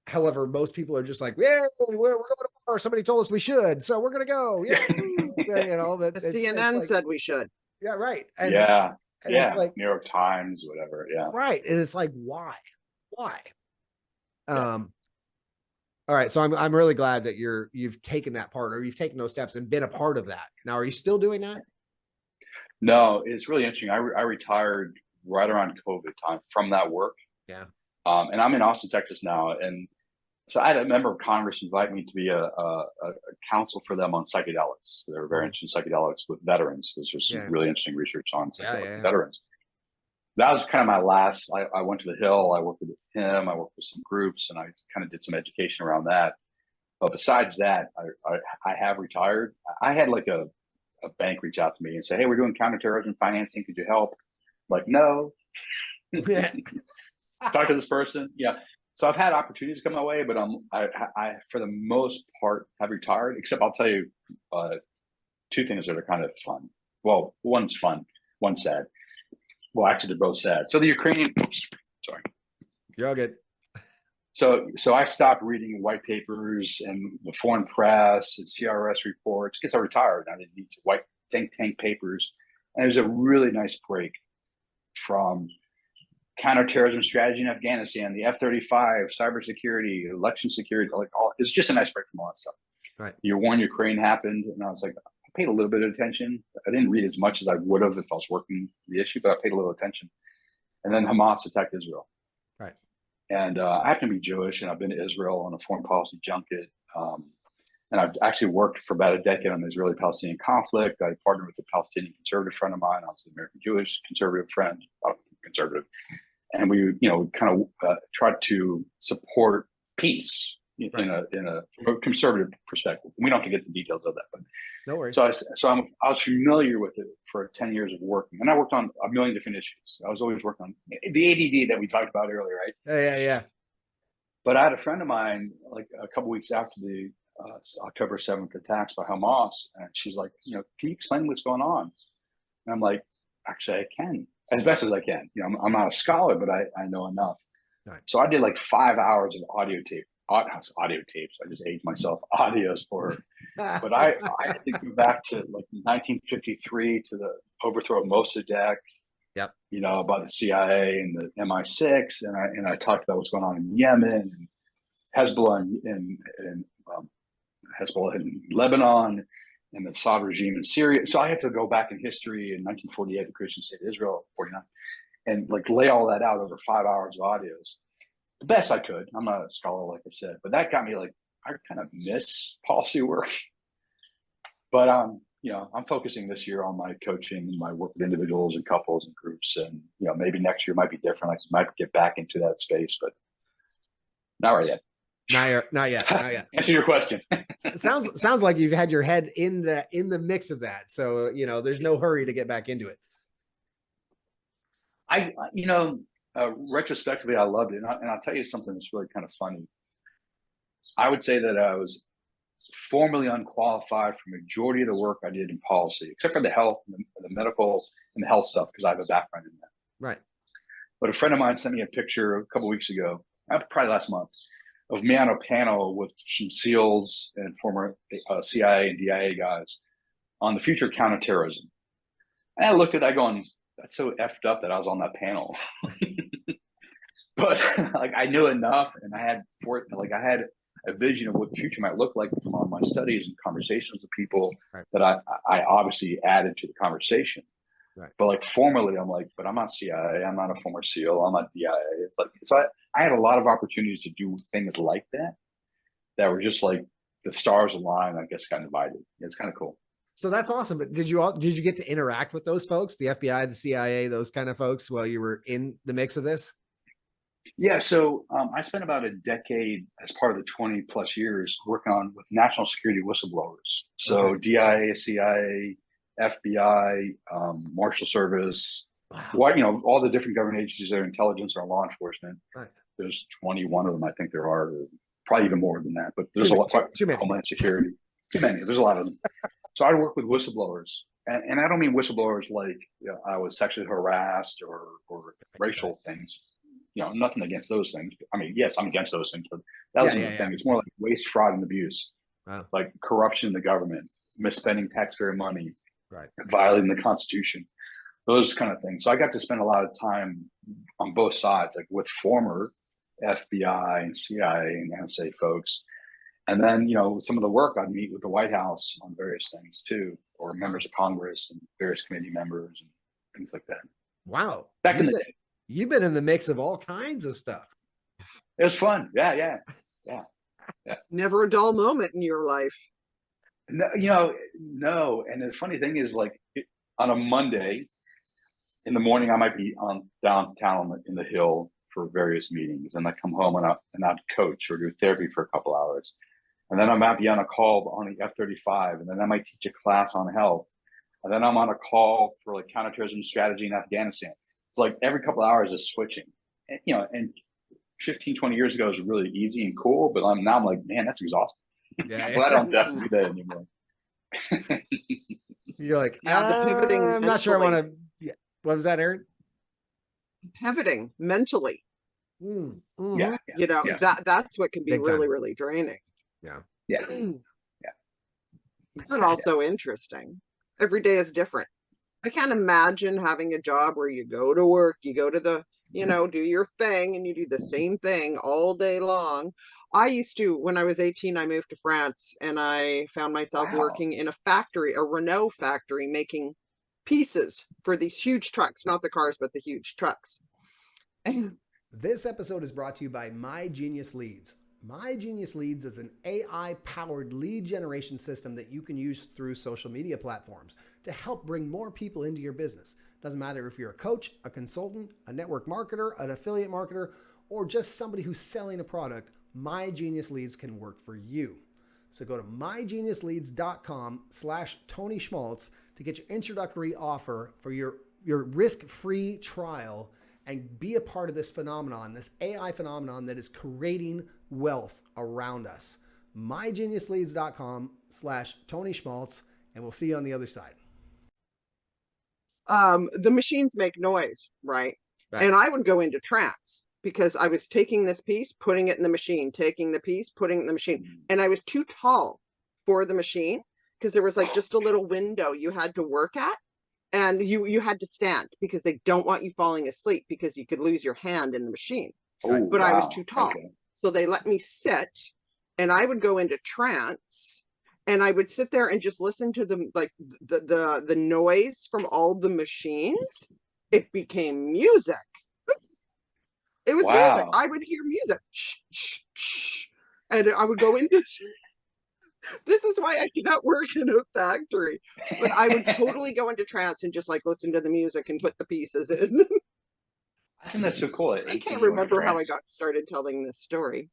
However, most people are just like, yeah, we're going to war. Somebody told us we should, so we're going to go. Yeah. The CNN said we should. Yeah. Right. And it's like New York Times, whatever. Yeah. Right. And it's like, why? All right. So I'm really glad that you've taken that part, or you've taken those steps and been a part of that. Now, are you still doing that? No, it's really interesting. I retired right around COVID time from that work. Yeah. And I'm in Austin, Texas now. And so I had a member of Congress invite me to be a counsel for them on psychedelics. They were very interested in psychedelics with veterans. There's just some really interesting research on psychedelics with veterans. that was kind of my last. I went to the Hill. I worked with him. I worked with some groups, and I kind of did some education around that. But besides that, I have retired. I had like a bank reach out to me and say, "Hey, we're doing counterterrorism financing. Could you help?" I'm like, no. Talk to this person. Yeah. So I've had opportunities come my way, but I for the most part have retired. Except I'll tell you two things that are kind of fun. Well, one's fun, one's sad. Well, actually, they're both sad. So the Ukrainian. Oops, sorry. You're all good. So I stopped reading white papers and the foreign press and CRS reports because I retired. I didn't need to white think tank papers. And it was a really nice break from counterterrorism strategy in Afghanistan, the F-35, cybersecurity, election security, like all. It's just a nice break from all that stuff. Right. Year one, Ukraine happened, and I was like, I paid a little bit of attention. I didn't read as much as I would have if I was working the issue, but I paid a little attention. And then Hamas attacked Israel. Right. And I happen to be Jewish, and I've been to Israel on a foreign policy junket. And I've actually worked for about a decade on the Israeli-Palestinian conflict. I partnered with a Palestinian conservative friend of mine. I was an American Jewish conservative friend, conservative. And we, kind of tried to support peace in a conservative perspective. We don't have to get the details of that, but no worries. So I was familiar with it for 10 years of working, and I worked on a million different issues. I was always working on the ADD that we talked about earlier, right? Yeah. But I had a friend of mine, like a couple weeks after the October 7th attacks by Hamas, and she's like, can you explain what's going on? And I'm like, actually, I can, as best as I can. I'm not a scholar, but I know enough. Right. So I did like 5 hours of audio tapes. I just aged myself. Audios for her. But I had to go back to like 1953 to the overthrow of Mossadegh. Yep. About the CIA and the MI6, and I talked about what's going on in Yemen and Hezbollah and Hezbollah in Lebanon and the Assad regime in Syria. So I had to go back in history in 1948, the Christian state of Israel, 49, and like lay all that out over 5 hours of audios. The best I could. I'm not a scholar, like I said, but that got me like, I kind of miss policy work. But I'm focusing this year on my coaching and my work with individuals and couples and groups. And, maybe next year might be different. I might get back into that space, but not right yet. Not yet. Answer your question. Sounds like you've had your head in the mix of that. So, there's no hurry to get back into it. Retrospectively, I loved it. And I'll tell you something that's really kind of funny. I would say that I was formally unqualified for majority of the work I did in policy, except for the health and the medical and the health stuff, because I have a background in that. Right. But a friend of mine sent me a picture a couple of weeks ago, probably last month, of me on a panel with some SEALs and former CIA and DIA guys on the future of counterterrorism. And I looked at that going, that's so effed up that I was on that panel. But like I knew enough, and I had a vision of what the future might look like from all my studies and conversations with people. Right. That I obviously added to the conversation. Right. But like formally, I'm like, but I'm not CIA. I'm not a former SEAL. I'm not DIA. It's like, so I had a lot of opportunities to do things like that were just like the stars aligned. I guess got invited. It's kind of cool. So that's awesome. But did you get to interact with those folks, the FBI, the CIA, those kind of folks, while you were in the mix of this? Yeah. So I spent about a decade as part of the 20 plus years working on with national security whistleblowers. So okay. DIA, CIA, FBI, Marshal Service, wow. All the different government agencies that are intelligence or law enforcement. Right. There's 21 of them. I think there are probably even more than that, but there's a lot. Too many. Homeland Security. Too many. There's a lot of them. So I work with whistleblowers, and I don't mean whistleblowers like I was sexually harassed or racial things. Nothing against those things. I mean, yes, I'm against those things, but that wasn't the thing. It's more like waste, fraud, and abuse, wow. Like corruption in the government, misspending taxpayer money, right, violating the Constitution, those kind of things. So I got to spend a lot of time on both sides, like with former FBI and CIA and NSA folks. And then, some of the work I'd meet with the White House on various things too, or members of Congress and various committee members and things like that. Wow. Back in the day. You've been in the mix of all kinds of stuff. It was fun. Yeah. Never a dull moment in your life. No, no. And the funny thing is, like, on a Monday, in the morning, I might be on downtown in the hill for various meetings, and I come home and I'd coach or do therapy for a couple hours, and then I might be on a call on the F-35, and then I might teach a class on health, and then I'm on a call for like counterterrorism strategy in Afghanistan. It's like every couple of hours is switching, and 15, 20 years ago it was really easy and cool, but now I'm like, man, that's exhausting. Yeah. I'm glad I don't have to do that anymore. You're like, Yeah, the pivoting I'm not sure I want mentally. to. Yeah. What was that, Erin? Pivoting mentally, Yeah, yeah. that's what can be Big time. really, really draining. Yeah. Yeah. But also interesting. Every day is different. I can't imagine having a job where you go to work, you go to the, do your thing and you do the same thing all day long. I used to, when I was 18, I moved to France and I found myself Wow. working in a factory, a Renault factory, making pieces for these huge trucks, not the cars, but the huge trucks. This episode is brought to you by My Genius Leads. My Genius Leads is an AI-powered lead generation system that you can use through social media platforms to help bring more people into your business. Doesn't matter if you're a coach, a consultant, a network marketer, an affiliate marketer, or just somebody who's selling a product, My Genius Leads can work for you. So go to mygeniusleads.com/Tony Schmaltz to get your introductory offer for your risk-free trial and be a part of this phenomenon, this AI phenomenon that is creating wealth around us. mygeniusleads.com/Tony Schmaltz, and we'll see you on the other side. The machines make noise, right? And I would go into trance because I was taking this piece, putting it in the machine, taking the piece, putting it in the machine. And I was too tall for the machine because there was like just a little window you had to work at. And you had to stand because they don't want you falling asleep because you could lose your hand in the machine. Oh, but wow. I was too tall. Okay. So they let me sit and I would go into trance and I would sit there and just listen to the noise from all the machines. It became music. It was music. Wow. I would hear music. And I would go into this is why I can't work in a factory. But I would totally go into trance and just like listen to the music and put the pieces in. I think that's so cool. I can't remember how I got started telling this story.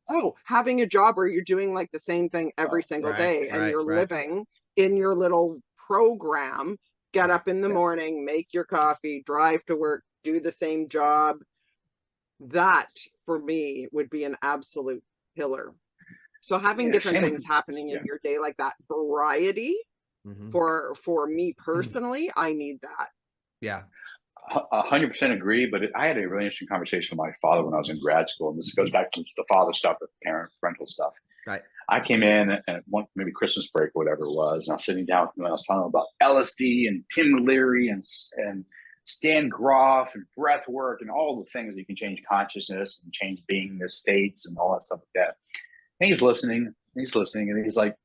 Oh, having a job where you're doing like the same thing every single day and you're living in your little program, get up in the morning, make your coffee, drive to work, do the same job. That for me would be an absolute pillar. So having different things happening in your day like that, variety for me personally, I need that. Yeah. 100% agree, but I had a really interesting conversation with my father when I was in grad school, and this goes back to the father stuff, the parental stuff. Right. I came in at maybe Christmas break, whatever it was, and I was sitting down with him, and I was telling him about LSD and Tim Leary and Stan Groff and breath work and all the things that you can change consciousness and change beingness states and all that stuff like that. And he's listening, and he's like,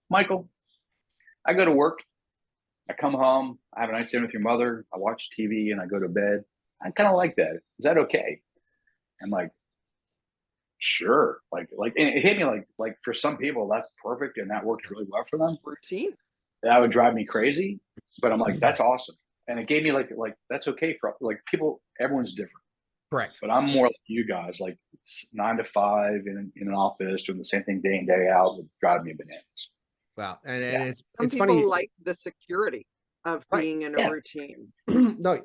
Michael, I go to work, I come home, I have a nice dinner with your mother, I watch TV, and I go to bed. I kind of like that. Is that okay? I'm like, sure. Like, and it hit me like for some people that's perfect and that works really well for them. Routine. That would drive me crazy, but I'm like, that's awesome. And it gave me like that's okay for like people. Everyone's different. Correct. But I'm more like you guys, like 9 to 5 in an office doing the same thing day in, day out would drive me bananas. Wow. And some it's people funny. like the security of being in a routine. No,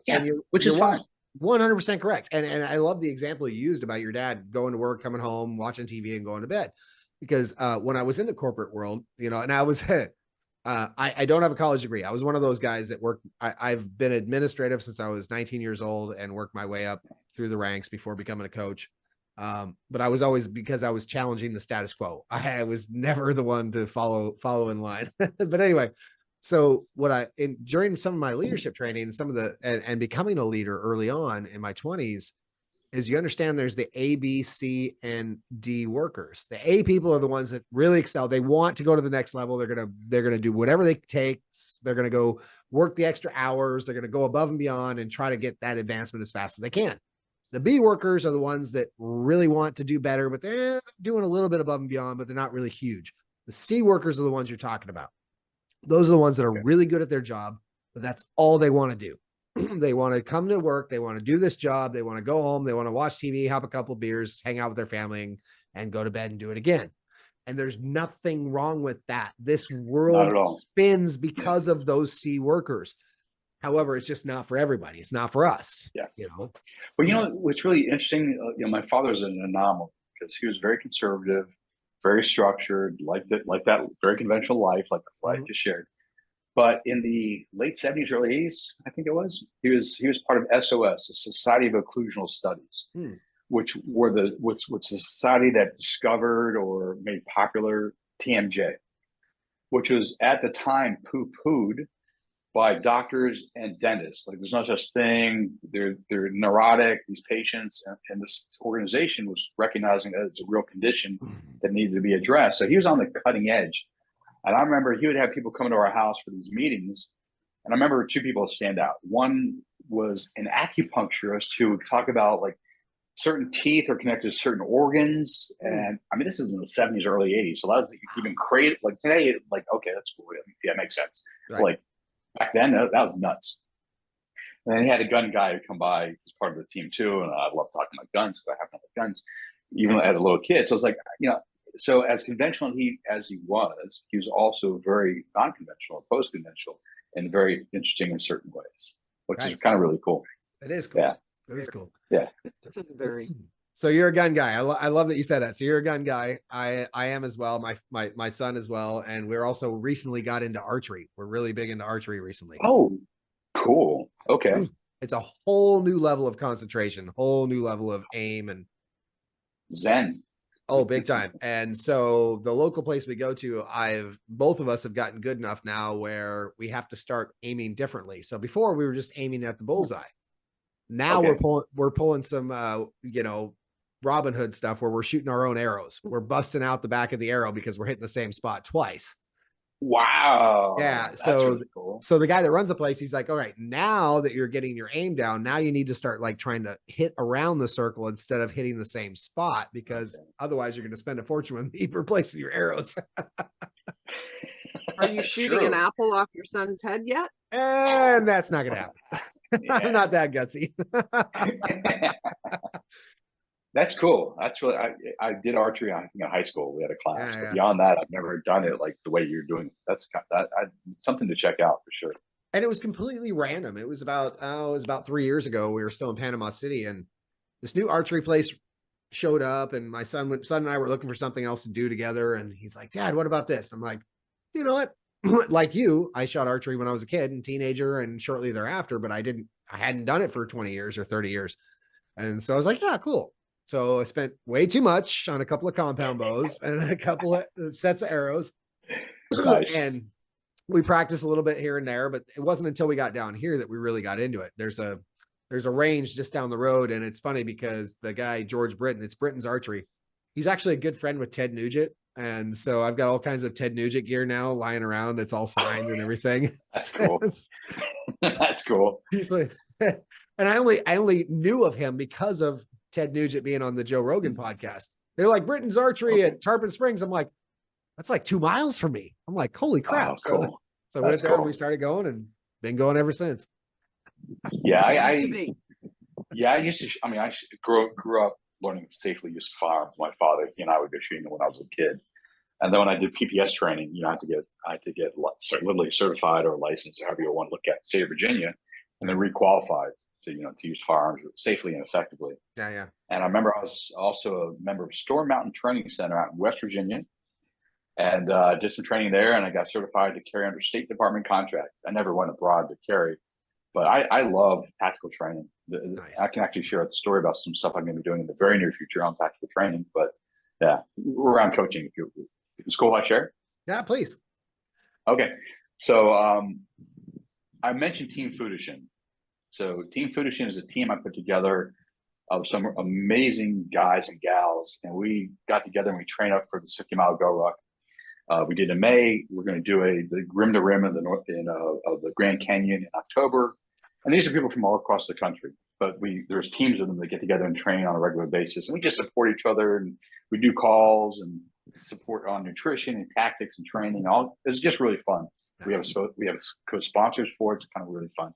which is fine. 100% correct. And I love the example you used about your dad going to work, coming home, watching TV and going to bed. Because when I was in the corporate world, and I was I don't have a college degree. I was one of those guys that worked. I've been administrative since I was 19 years old and worked my way up through the ranks before becoming a coach. But I was always, because I was challenging the status quo. I was never the one to follow in line. But anyway, so during some of my leadership training, and becoming a leader early on in my 20s, is you understand there's the A, B, C, and D workers. The A people are the ones that really excel. They want to go to the next level. They're gonna do whatever they take. They're gonna go work the extra hours. They're gonna go above and beyond and try to get that advancement as fast as they can. The B workers are the ones that really want to do better, but they're doing a little bit above and beyond, but they're not really huge. The C workers are the ones you're talking about. Those are the ones that are really good at their job, but that's all they want to do. They want to come to work. They want to do this job. They want to go home. They want to watch TV, have a couple beers, hang out with their family, and go to bed and do it again. And there's nothing wrong with that. This world spins because of those C workers. However, it's just not for everybody. It's not for us. Yeah. You know. Well, you know what's really interesting. My father's an anomaly because he was very conservative, very structured, like that very conventional life, like the life you shared. But in the late 70s, early 80s, I think it was, he was part of SOS, the Society of Occlusional Studies, which were the society that discovered or made popular TMJ, which was at the time poo-pooed by doctors and dentists. Like, there's no such thing. They're neurotic, these patients, and this organization was recognizing that it's a real condition that needed to be addressed. So he was on the cutting edge. And I remember he would have people come to our house for these meetings. And I remember two people stand out. One was an acupuncturist who would talk about like certain teeth are connected to certain organs. And I mean, this is in the 70s, early 80s. So that was even crazy. Like today, like, okay, that's cool. Yeah, it makes sense. Right. Like back then, that was nuts. And then he had a gun guy who come by as part of the team too. And I love talking about guns because I happen to like guns, even as a little kid. So it's like, you know, so as conventional as he was also very non-conventional, post-conventional, and very interesting in certain ways, which is kind of really cool. It is cool. Yeah. It is cool. Yeah. Very. So you're a gun guy. I love that you said that. So you're a gun guy. I am as well. My son as well. And we're also recently got into archery. We're really big into archery recently. Oh, cool. Okay. It's a whole new level of concentration, whole new level of aim and Zen. Oh, big time. And so the local place we go to, both of us have gotten good enough now where we have to start aiming differently. So before we were just aiming at the bullseye. Now we're pulling some, Robin Hood stuff where we're shooting our own arrows. We're busting out the back of the arrow because we're hitting the same spot twice. Wow. Yeah. That's So, really cool. So the guy that runs the place, he's like, all right, now that you're getting your aim down, now you need to start like trying to hit around the circle instead of hitting the same spot, because otherwise you're going to spend a fortune with me replacing your arrows. Are you shooting an apple off your son's head yet? And that's not going to happen. I'm not that gutsy. That's cool. That's really, I did archery, I think, in high school. We had a class, but beyond that, I've never done it like the way you're doing it. That's something to check out for sure. And it was completely random. It was about 3 years ago. We were still in Panama City, and this new archery place showed up, and my son and I were looking for something else to do together. And he's like, Dad, what about this? I'm like, you know what? Like you, I shot archery when I was a kid and teenager and shortly thereafter, but I hadn't done it for 20 years or 30 years. And so I was like, yeah, cool. So I spent way too much on a couple of compound bows and a couple of sets of arrows. Nice. And we practiced a little bit here and there, but it wasn't until we got down here that we really got into it. There's a range just down the road. And it's funny because the guy, George Britton, it's Britton's Archery. He's actually a good friend with Ted Nugent. And so I've got all kinds of Ted Nugent gear now lying around. It's all signed and everything. That's cool. That's cool. He's like, and I only knew of him because of Ted Nugent being on the Joe Rogan podcast. They're like, Britton's Archery at Tarpon Springs. I'm like, that's like 2 miles from me. I'm like, holy crap. Oh, cool. So we went there and we started going and been going ever since. Yeah. I used to, I grew up learning to safely use firearms. My father, he and I would go shooting when I was a kid. And then when I did PPS training, I had to get literally certified or licensed, however you want to look at the state of Virginia, and then requalified to use firearms safely and effectively. Yeah. And I remember I was also a member of Storm Mountain Training Center out in West Virginia, and did some training there, and I got certified to carry under State Department contract. I never went abroad to carry, but I love tactical training. Nice. I can actually share a story about some stuff I'm going to be doing in the very near future on tactical training. But yeah, we're around coaching. If it's cool, I share. Yeah, please. Okay, so I mentioned Team Fudishin. So Team Fudishin is a team I put together of some amazing guys and gals, and we got together and we trained up for this 50-mile go ruck. We did in May. We're going to do the rim to rim of the Grand Canyon in October. And these are people from all across the country, but there's teams of them that get together and train on a regular basis, and we just support each other, and we do calls and support on nutrition and tactics and training. It's just really fun. We have co-sponsors for it. It's kind of really fun.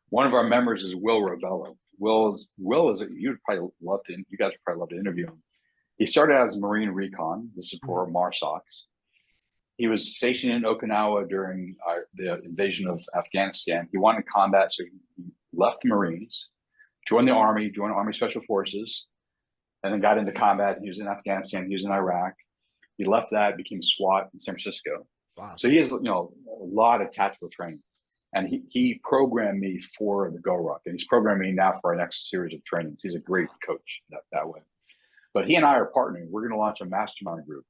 One of our members is Will Ravello. Will is you'd probably love to. You guys would probably love to interview him. He started out as Marine Recon. This is for MARSOCs. He was stationed in Okinawa during the invasion of Afghanistan. He wanted combat, so he left the Marines, joined the Army, joined Army Special Forces, and then got into combat. He was in Afghanistan. He was in Iraq. He left that, became SWAT in San Francisco. Wow. So he has, a lot of tactical training, and he programmed me for the Go Ruck, and he's programming me now for our next series of trainings. He's a great coach that way. But he and I are partnering. We're going to launch a mastermind group,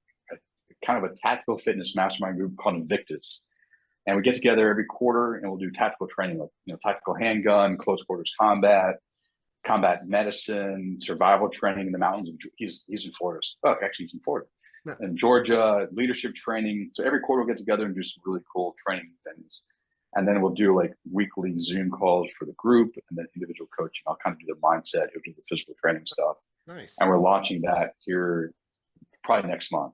kind of a tactical fitness mastermind group called Invictus. And we get together every quarter and we'll do tactical training, like, tactical handgun, close quarters combat, combat medicine, survival training in the mountains. He's in Florida. Oh, actually he's in Florida. Yeah. And Georgia, leadership training. So every quarter we'll get together and do some really cool training things. And then we'll do like weekly Zoom calls for the group and then individual coaching. I'll kind of do the mindset, he'll do the physical training stuff. Nice. And we're launching that here probably next month.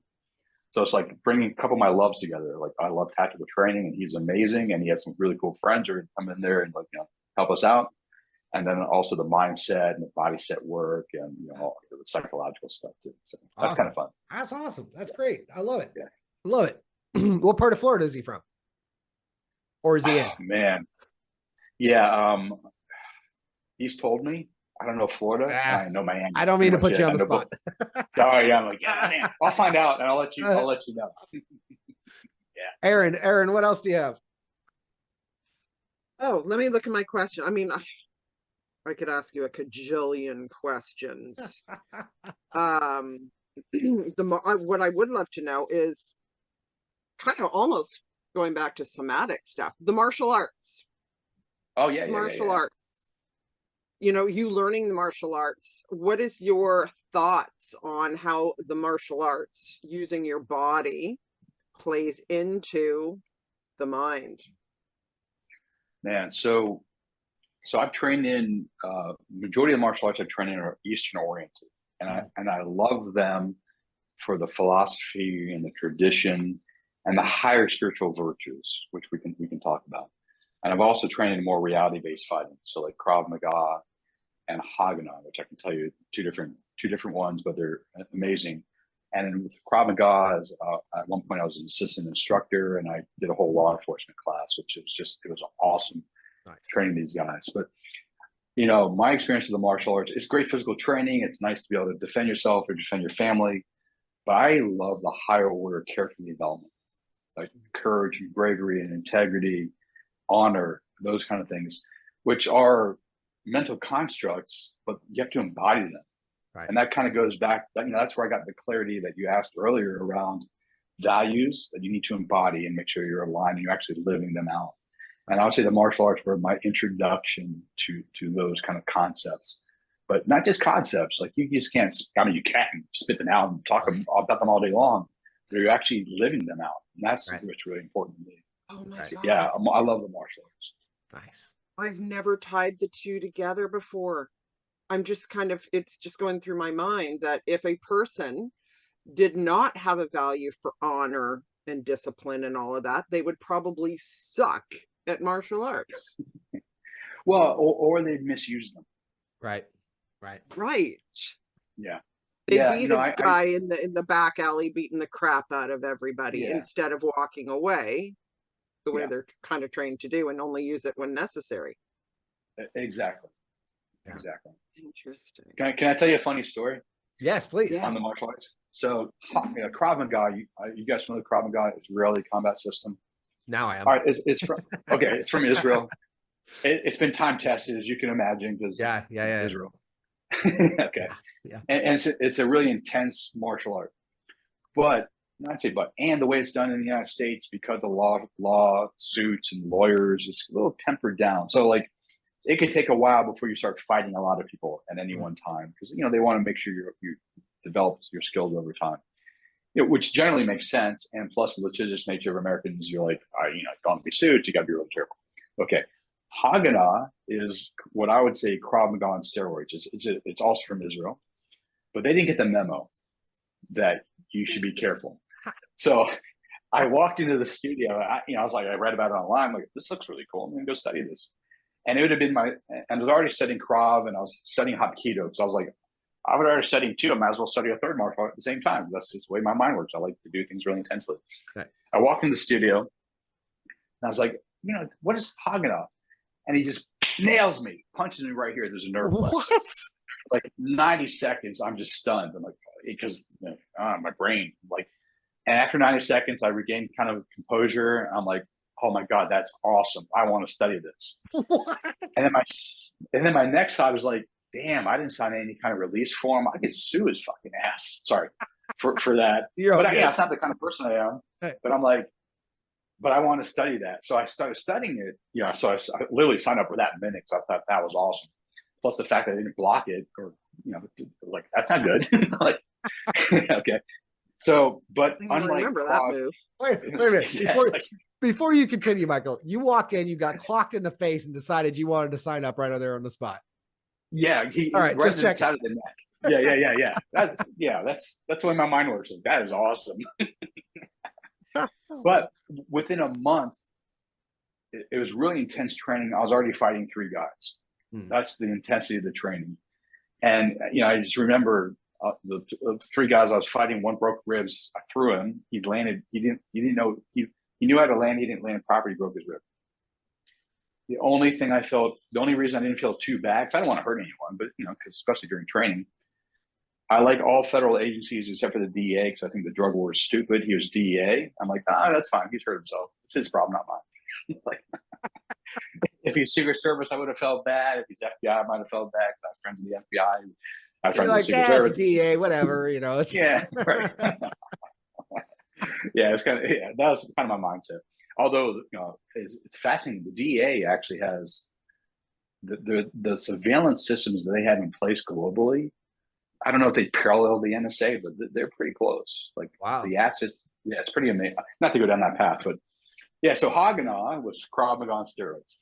So it's like bringing a couple of my loves together. Like I love tactical training and he's amazing. And he has some really cool friends who are come in there and help us out. And then also the mindset and the body set work and, all the psychological stuff too. So that's awesome. kind of fun. That's awesome. That's great. I love it. Yeah. I love it. What part of Florida is he from? Or is he in? Man. Yeah. He's told me, I don't know Florida. I know Miami. I don't mean to put you on the spot. Sorry, I'm like, yeah, man. I'll find out and I'll let you know. Yeah. Erin, what else do you have? Oh, let me look at my question. I mean, I could ask you a cajillion questions. What I would love to know is kind of almost going back to somatic stuff, the martial arts. Oh yeah, martial arts. You learning the martial arts. What is your thoughts on how the martial arts using your body plays into the mind? Man, so I've trained in majority of the martial arts I've trained in are Eastern oriented, and I love them for the philosophy and the tradition and the higher spiritual virtues, which we can talk about. And I've also trained in more reality based fighting, so like Krav Maga and Haganah, which I can tell you two different ones, but they're amazing. And with Krav Maga, at one point I was an assistant instructor, and I did a whole law enforcement class, which it was awesome. Nice. Training these guys. But my experience with the martial arts, it's great physical training. It's nice to be able to defend yourself or defend your family. But I love the higher order character development, like courage and bravery and integrity, honor, those kind of things, which are mental constructs, but you have to embody them. Right. And that kind of goes back, that's where I got the clarity that you asked earlier around values that you need to embody and make sure you're aligned and you're actually living them out. And I would say the martial arts were my introduction to those kind of concepts, but not just concepts. Like you just can't, you can spit them out and talk about them all day long, but you're actually living them out. And that's what's really important to me. Oh my God. Yeah, I love the martial arts. Nice. I've never tied the two together before. I'm just it's just going through my mind that if a person did not have a value for honor and discipline and all of that, they would probably suck at martial arts. Well, or they'd misuse them. Right. Yeah. They'd be the guy in the back alley beating the crap out of everybody instead of walking away the way they're kind of trained to do and only use it when necessary. Exactly. Yeah. Exactly. Interesting. Can I tell you a funny story? Yes, please. On the martial arts. So Krav Maga, you guys familiar with Krav Maga? Israeli combat system. Now I am. All right, it's from Israel. It's been time tested, as you can imagine, because Israel. Okay. Yeah. And it's a really intense martial art. But and the way it's done in the United States, because of lawsuits and lawyers, it's a little tempered down. So like it could take a while before you start fighting a lot of people at any one time, because they want to make sure you develop your skills over time. Which generally makes sense, and plus the litigious nature of Americans, you're like, don't want to be sued, you got to be really careful. Okay, Haganah is what I would say Krav Maga on steroids. It's also from Israel, but they didn't get the memo that you should be careful. So I walked into the studio. I was like, I read about it online. I'm like, this looks really cool. I'm gonna go study this. And it would have been and I was already studying Krav and I was studying Hapkido because I was like, I was already studying two. I might as well study a third martial art at the same time. That's just the way my mind works. I like to do things really intensely. Right. I walked in the studio and I was like, what is Haganah? And he just nails me, punches me right here. There's a nerve. What? Like 90 seconds, I'm just stunned. I'm like, because my brain, like, and after 90 seconds, I regained kind of composure. I'm like, oh my God, that's awesome. I want to study this. What? And then my next thought was like, damn, I didn't sign any kind of release form. I could sue his fucking ass. Sorry for that. But yeah, it's not the kind of person I am. But I'm like, but I want to study that. So I started studying it. Yeah. So I literally signed up for that minute because I thought that was awesome. Plus the fact that I didn't block it or, like, that's not good. Like, okay. So, but unlike remember that move. Wait a minute. Before you continue, Michael, you walked in, you got clocked in the face and decided you wanted to sign up right there on the spot. Yeah. All right, right just check out of the neck. Yeah. That's the way my mind works. Like, that is awesome. But within a month, it was really intense training. I was already fighting 3 guys. That's the intensity of the training. And, I just remember the 3 guys I was fighting, one broke ribs. I threw him. He landed. He didn't know. He knew how to land. He didn't land properly. He broke his rib. The only reason I didn't feel too bad, because I don't want to hurt anyone, but, because especially during training, I like all federal agencies except for the DEA because I think the drug war is stupid. He was DEA. I'm like, that's fine. He's hurt himself. It's his problem, not mine. Like, if he's Secret Service, I would have felt bad. If he's FBI, I might have felt bad because I have friends in the FBI. I have friends in the Secret Service. DEA, whatever, It's yeah, right. Yeah, it's kind of that was kind of my mindset. Although it's fascinating. The DEA actually has the surveillance systems that they have in place globally. I don't know if they parallel the NSA, but they're pretty close. Like, wow, the assets. Yeah, it's pretty amazing. Not to go down that path, but yeah. So Haganah was Krav Maga on steroids.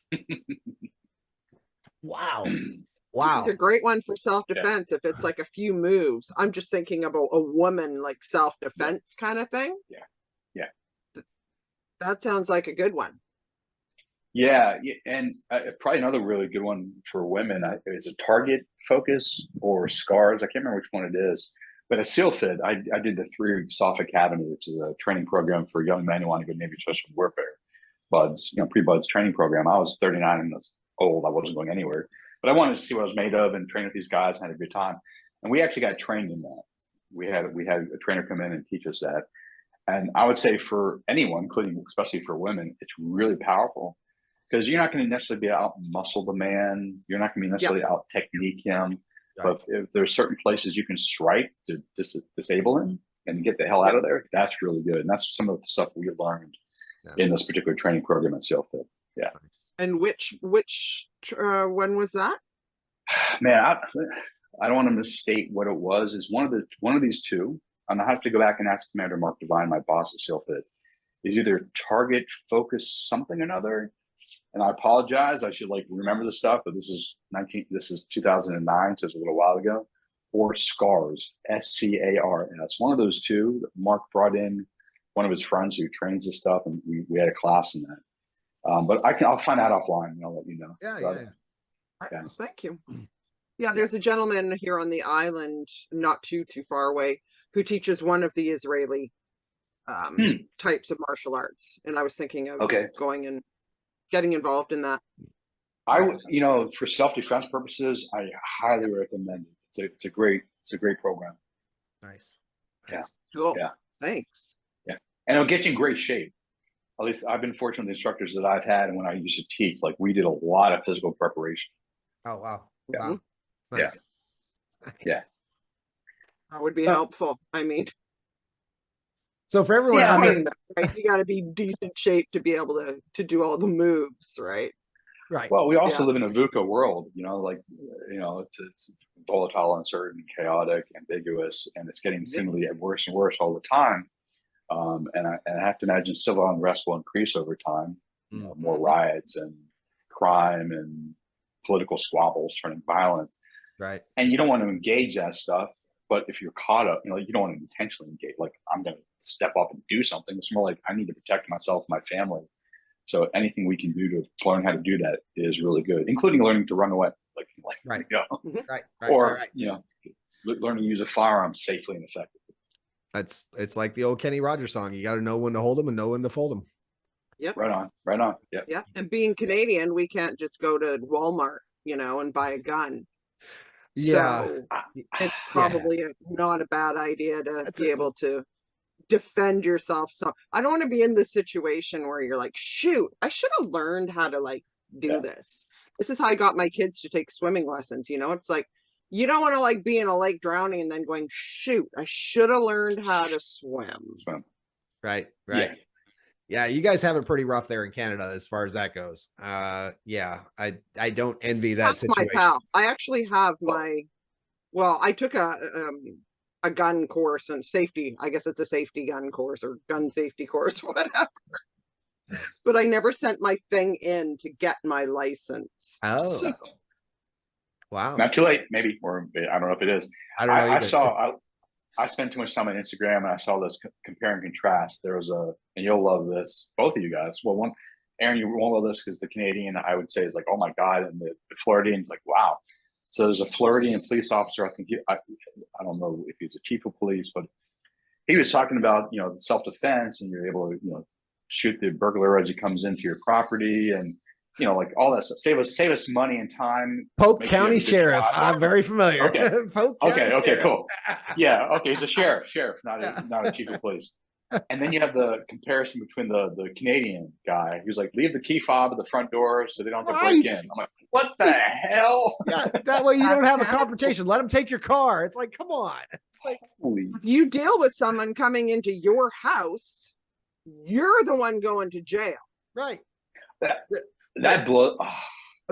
Wow. It's a great one for self-defense. If it's like a few moves, I'm just thinking about a woman like self-defense kind of thing. Yeah. That sounds like a good one. Yeah, and probably another really good one for women is a target focus or scars. I can't remember which one it is, but at SEALFIT, I did the 3-week SOF Academy, which is a training program for young men who want to go Navy Special Warfare, BUDS, pre-BUDS training program. I was 39 and was old. I wasn't going anywhere, but I wanted to see what I was made of and train with these guys and had a good time. And we actually got trained in that. We had a trainer come in and teach us that. And I would say for anyone, including especially for women, it's really powerful. Because you're not going to necessarily be out muscle the man. You're not going to be necessarily out technique him. Right. But if there's certain places you can strike to disable him and get the hell out of there, that's really good. And that's some of the stuff we learned in this particular training program at SEALFIT. Yeah. And which when was that? Man, I don't want to misstate what it was. It's one of these two. And I have to go back and ask Commander Mark Devine, my boss at SEALFIT. Is either target focus something or another. And I apologize. I should remember the stuff, but this is 2009, so it's a little while ago. Or SCARS, SCARS. One of those two. Mark brought in one of his friends who trains this stuff, and we had a class in that. But I'll find out offline and I'll let you know. Yeah. Thank you. Yeah, there's a gentleman here on the island, not too far away, who teaches one of the Israeli types of martial arts, and I was thinking of going and getting involved in that. I would, for self-defense purposes, I highly recommend it. It's a great program. Nice. Yeah. Cool. Yeah. Thanks. Yeah. And it'll get you in great shape. At least I've been fortunate with the instructors that I've had. And when I used to teach, we did a lot of physical preparation. Oh, wow. Yeah. Wow. Nice. Yeah. That would be helpful. I mean, so for everyone, right? You got to be decent shape to be able to do all the moves, right? Right. Well, we also live in a VUCA world, it's volatile, uncertain, chaotic, ambiguous, and it's getting seemingly worse and worse all the time. And I have to imagine civil unrest will increase over time, more riots and crime and political squabbles turning violent. Right. And you don't want to engage that stuff. But if you're caught up, you don't want to intentionally engage. I'm going to step up and do something. It's more like I need to protect myself, my family. So anything we can do to learn how to do that is really good, including learning to run away, Right. you know, Right. or you know, learning to use a firearm safely and effectively. It's like the old Kenny Rogers song. You got to know when to hold them and know when to fold them. Yep. Right on. Right on. Yep. Yeah. And being Canadian, we can't just go to Walmart, you know, and buy a gun. Yeah. So it's probably not a bad idea to That's be able to defend yourself. So I don't want to be in the situation where you're like, shoot, I should have learned how to like do this. This is how I got my kids to take swimming lessons. You know, it's like, you don't want to like be in a lake drowning and then going, shoot, I should have learned how to swim. Right. Yeah, you guys have it pretty rough there in Canada as far as that goes. Yeah, I don't envy that situation. My pal. I actually have I took a gun course and safety. I guess it's a safety gun course or gun safety course, whatever. But I never sent my thing in to get my license. Oh, so, wow. Not too late, maybe, or I don't know if it is. I don't know. I spent too much time on Instagram and I saw this compare and contrast. There was and you'll love this, both of you guys. Well, Erin, you won't love this because the Canadian, I would say, is like, oh my God. And the Floridian is like, wow. So there's a Floridian police officer. I think I don't know if he's a chief of police, but he was talking about, you know, self-defense, and you're able to, you know, shoot the burglar as he comes into your property, and you know, like all that stuff. Save us money and time. Polk County Sheriff. I'm very familiar. Okay. Okay, cool. Yeah, okay. He's a sheriff, not a chief of police. And then you have the comparison between the Canadian guy who's like, leave the key fob at the front door so they don't have to break in. I'm like, what the hell? Yeah, that way you don't have a confrontation. Let them take your car. It's like, come on. It's like, if you deal with someone coming into your house, you're the one going to jail. Right. That blows.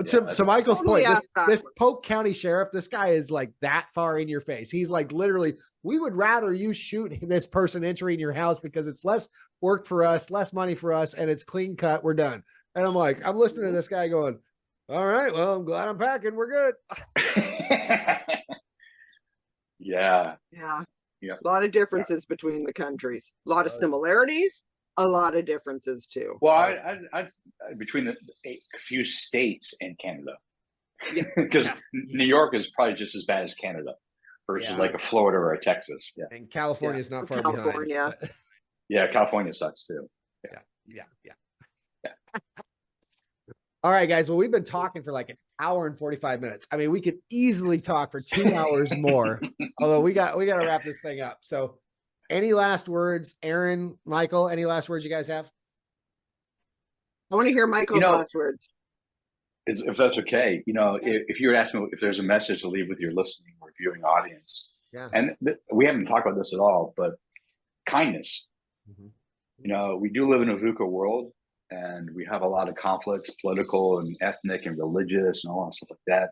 To Michael's point, this Polk County Sheriff, this guy is like that far in your face. He's like, literally, we would rather you shoot this person entering your house because it's less work for us, less money for us, and it's clean cut. We're done. And I'm like, I'm listening to this guy going, all right, well, I'm glad I'm packing. We're good. Yeah. A lot of differences between the countries. A lot of similarities. A lot of differences too. Well, I between a few states and Canada, because New York is probably just as bad as Canada versus like a Florida or a Texas. Yeah, and California is not far California. behind. Yeah, California sucks too. Yeah. All right, guys. Well, we've been talking for like an hour and 45 minutes. I mean, we could easily talk for 2 hours more. Although we got to wrap this thing up. So, any last words, Erin, Michael? Any last words you guys have? I want to hear Michael's last words. If that's okay, you know, if you were asking if there's a message to leave with your listening or viewing audience, and we haven't talked about this at all, but kindness. Mm-hmm. You know, we do live in a VUCA world, and we have a lot of conflicts, political and ethnic and religious and all that stuff like that.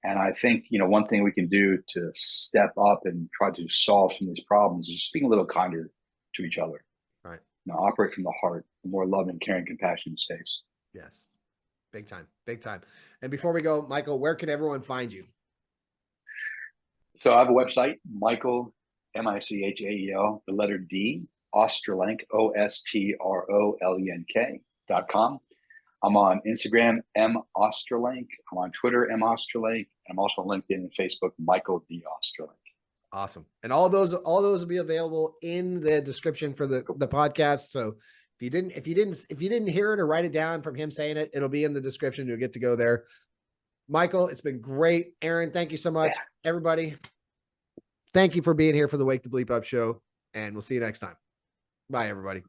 And I think, you know, one thing we can do to step up and try to solve some of these problems is just being a little kinder to each other. Right. You know, operate from the heart, more loving, caring, compassionate space. Yes. Big time. And before we go, Michael, where can everyone find you? So I have a website, Micheal, Michael, the letter D, Ostrolenk, OSTROLENK.com. I'm on Instagram, Ostrolenk. I'm on Twitter, Ostrolenk. I'm also on LinkedIn and Facebook, Micheal D. Ostrolenk. Awesome. And all those will be available in the description for the podcast. So if you didn't hear it or write it down from him saying it, it'll be in the description. You'll get to go there. Michael, it's been great. Erin, thank you so much. Everybody, thank you for being here for the Wake the Bleep Up show, and we'll see you next time. Bye, everybody.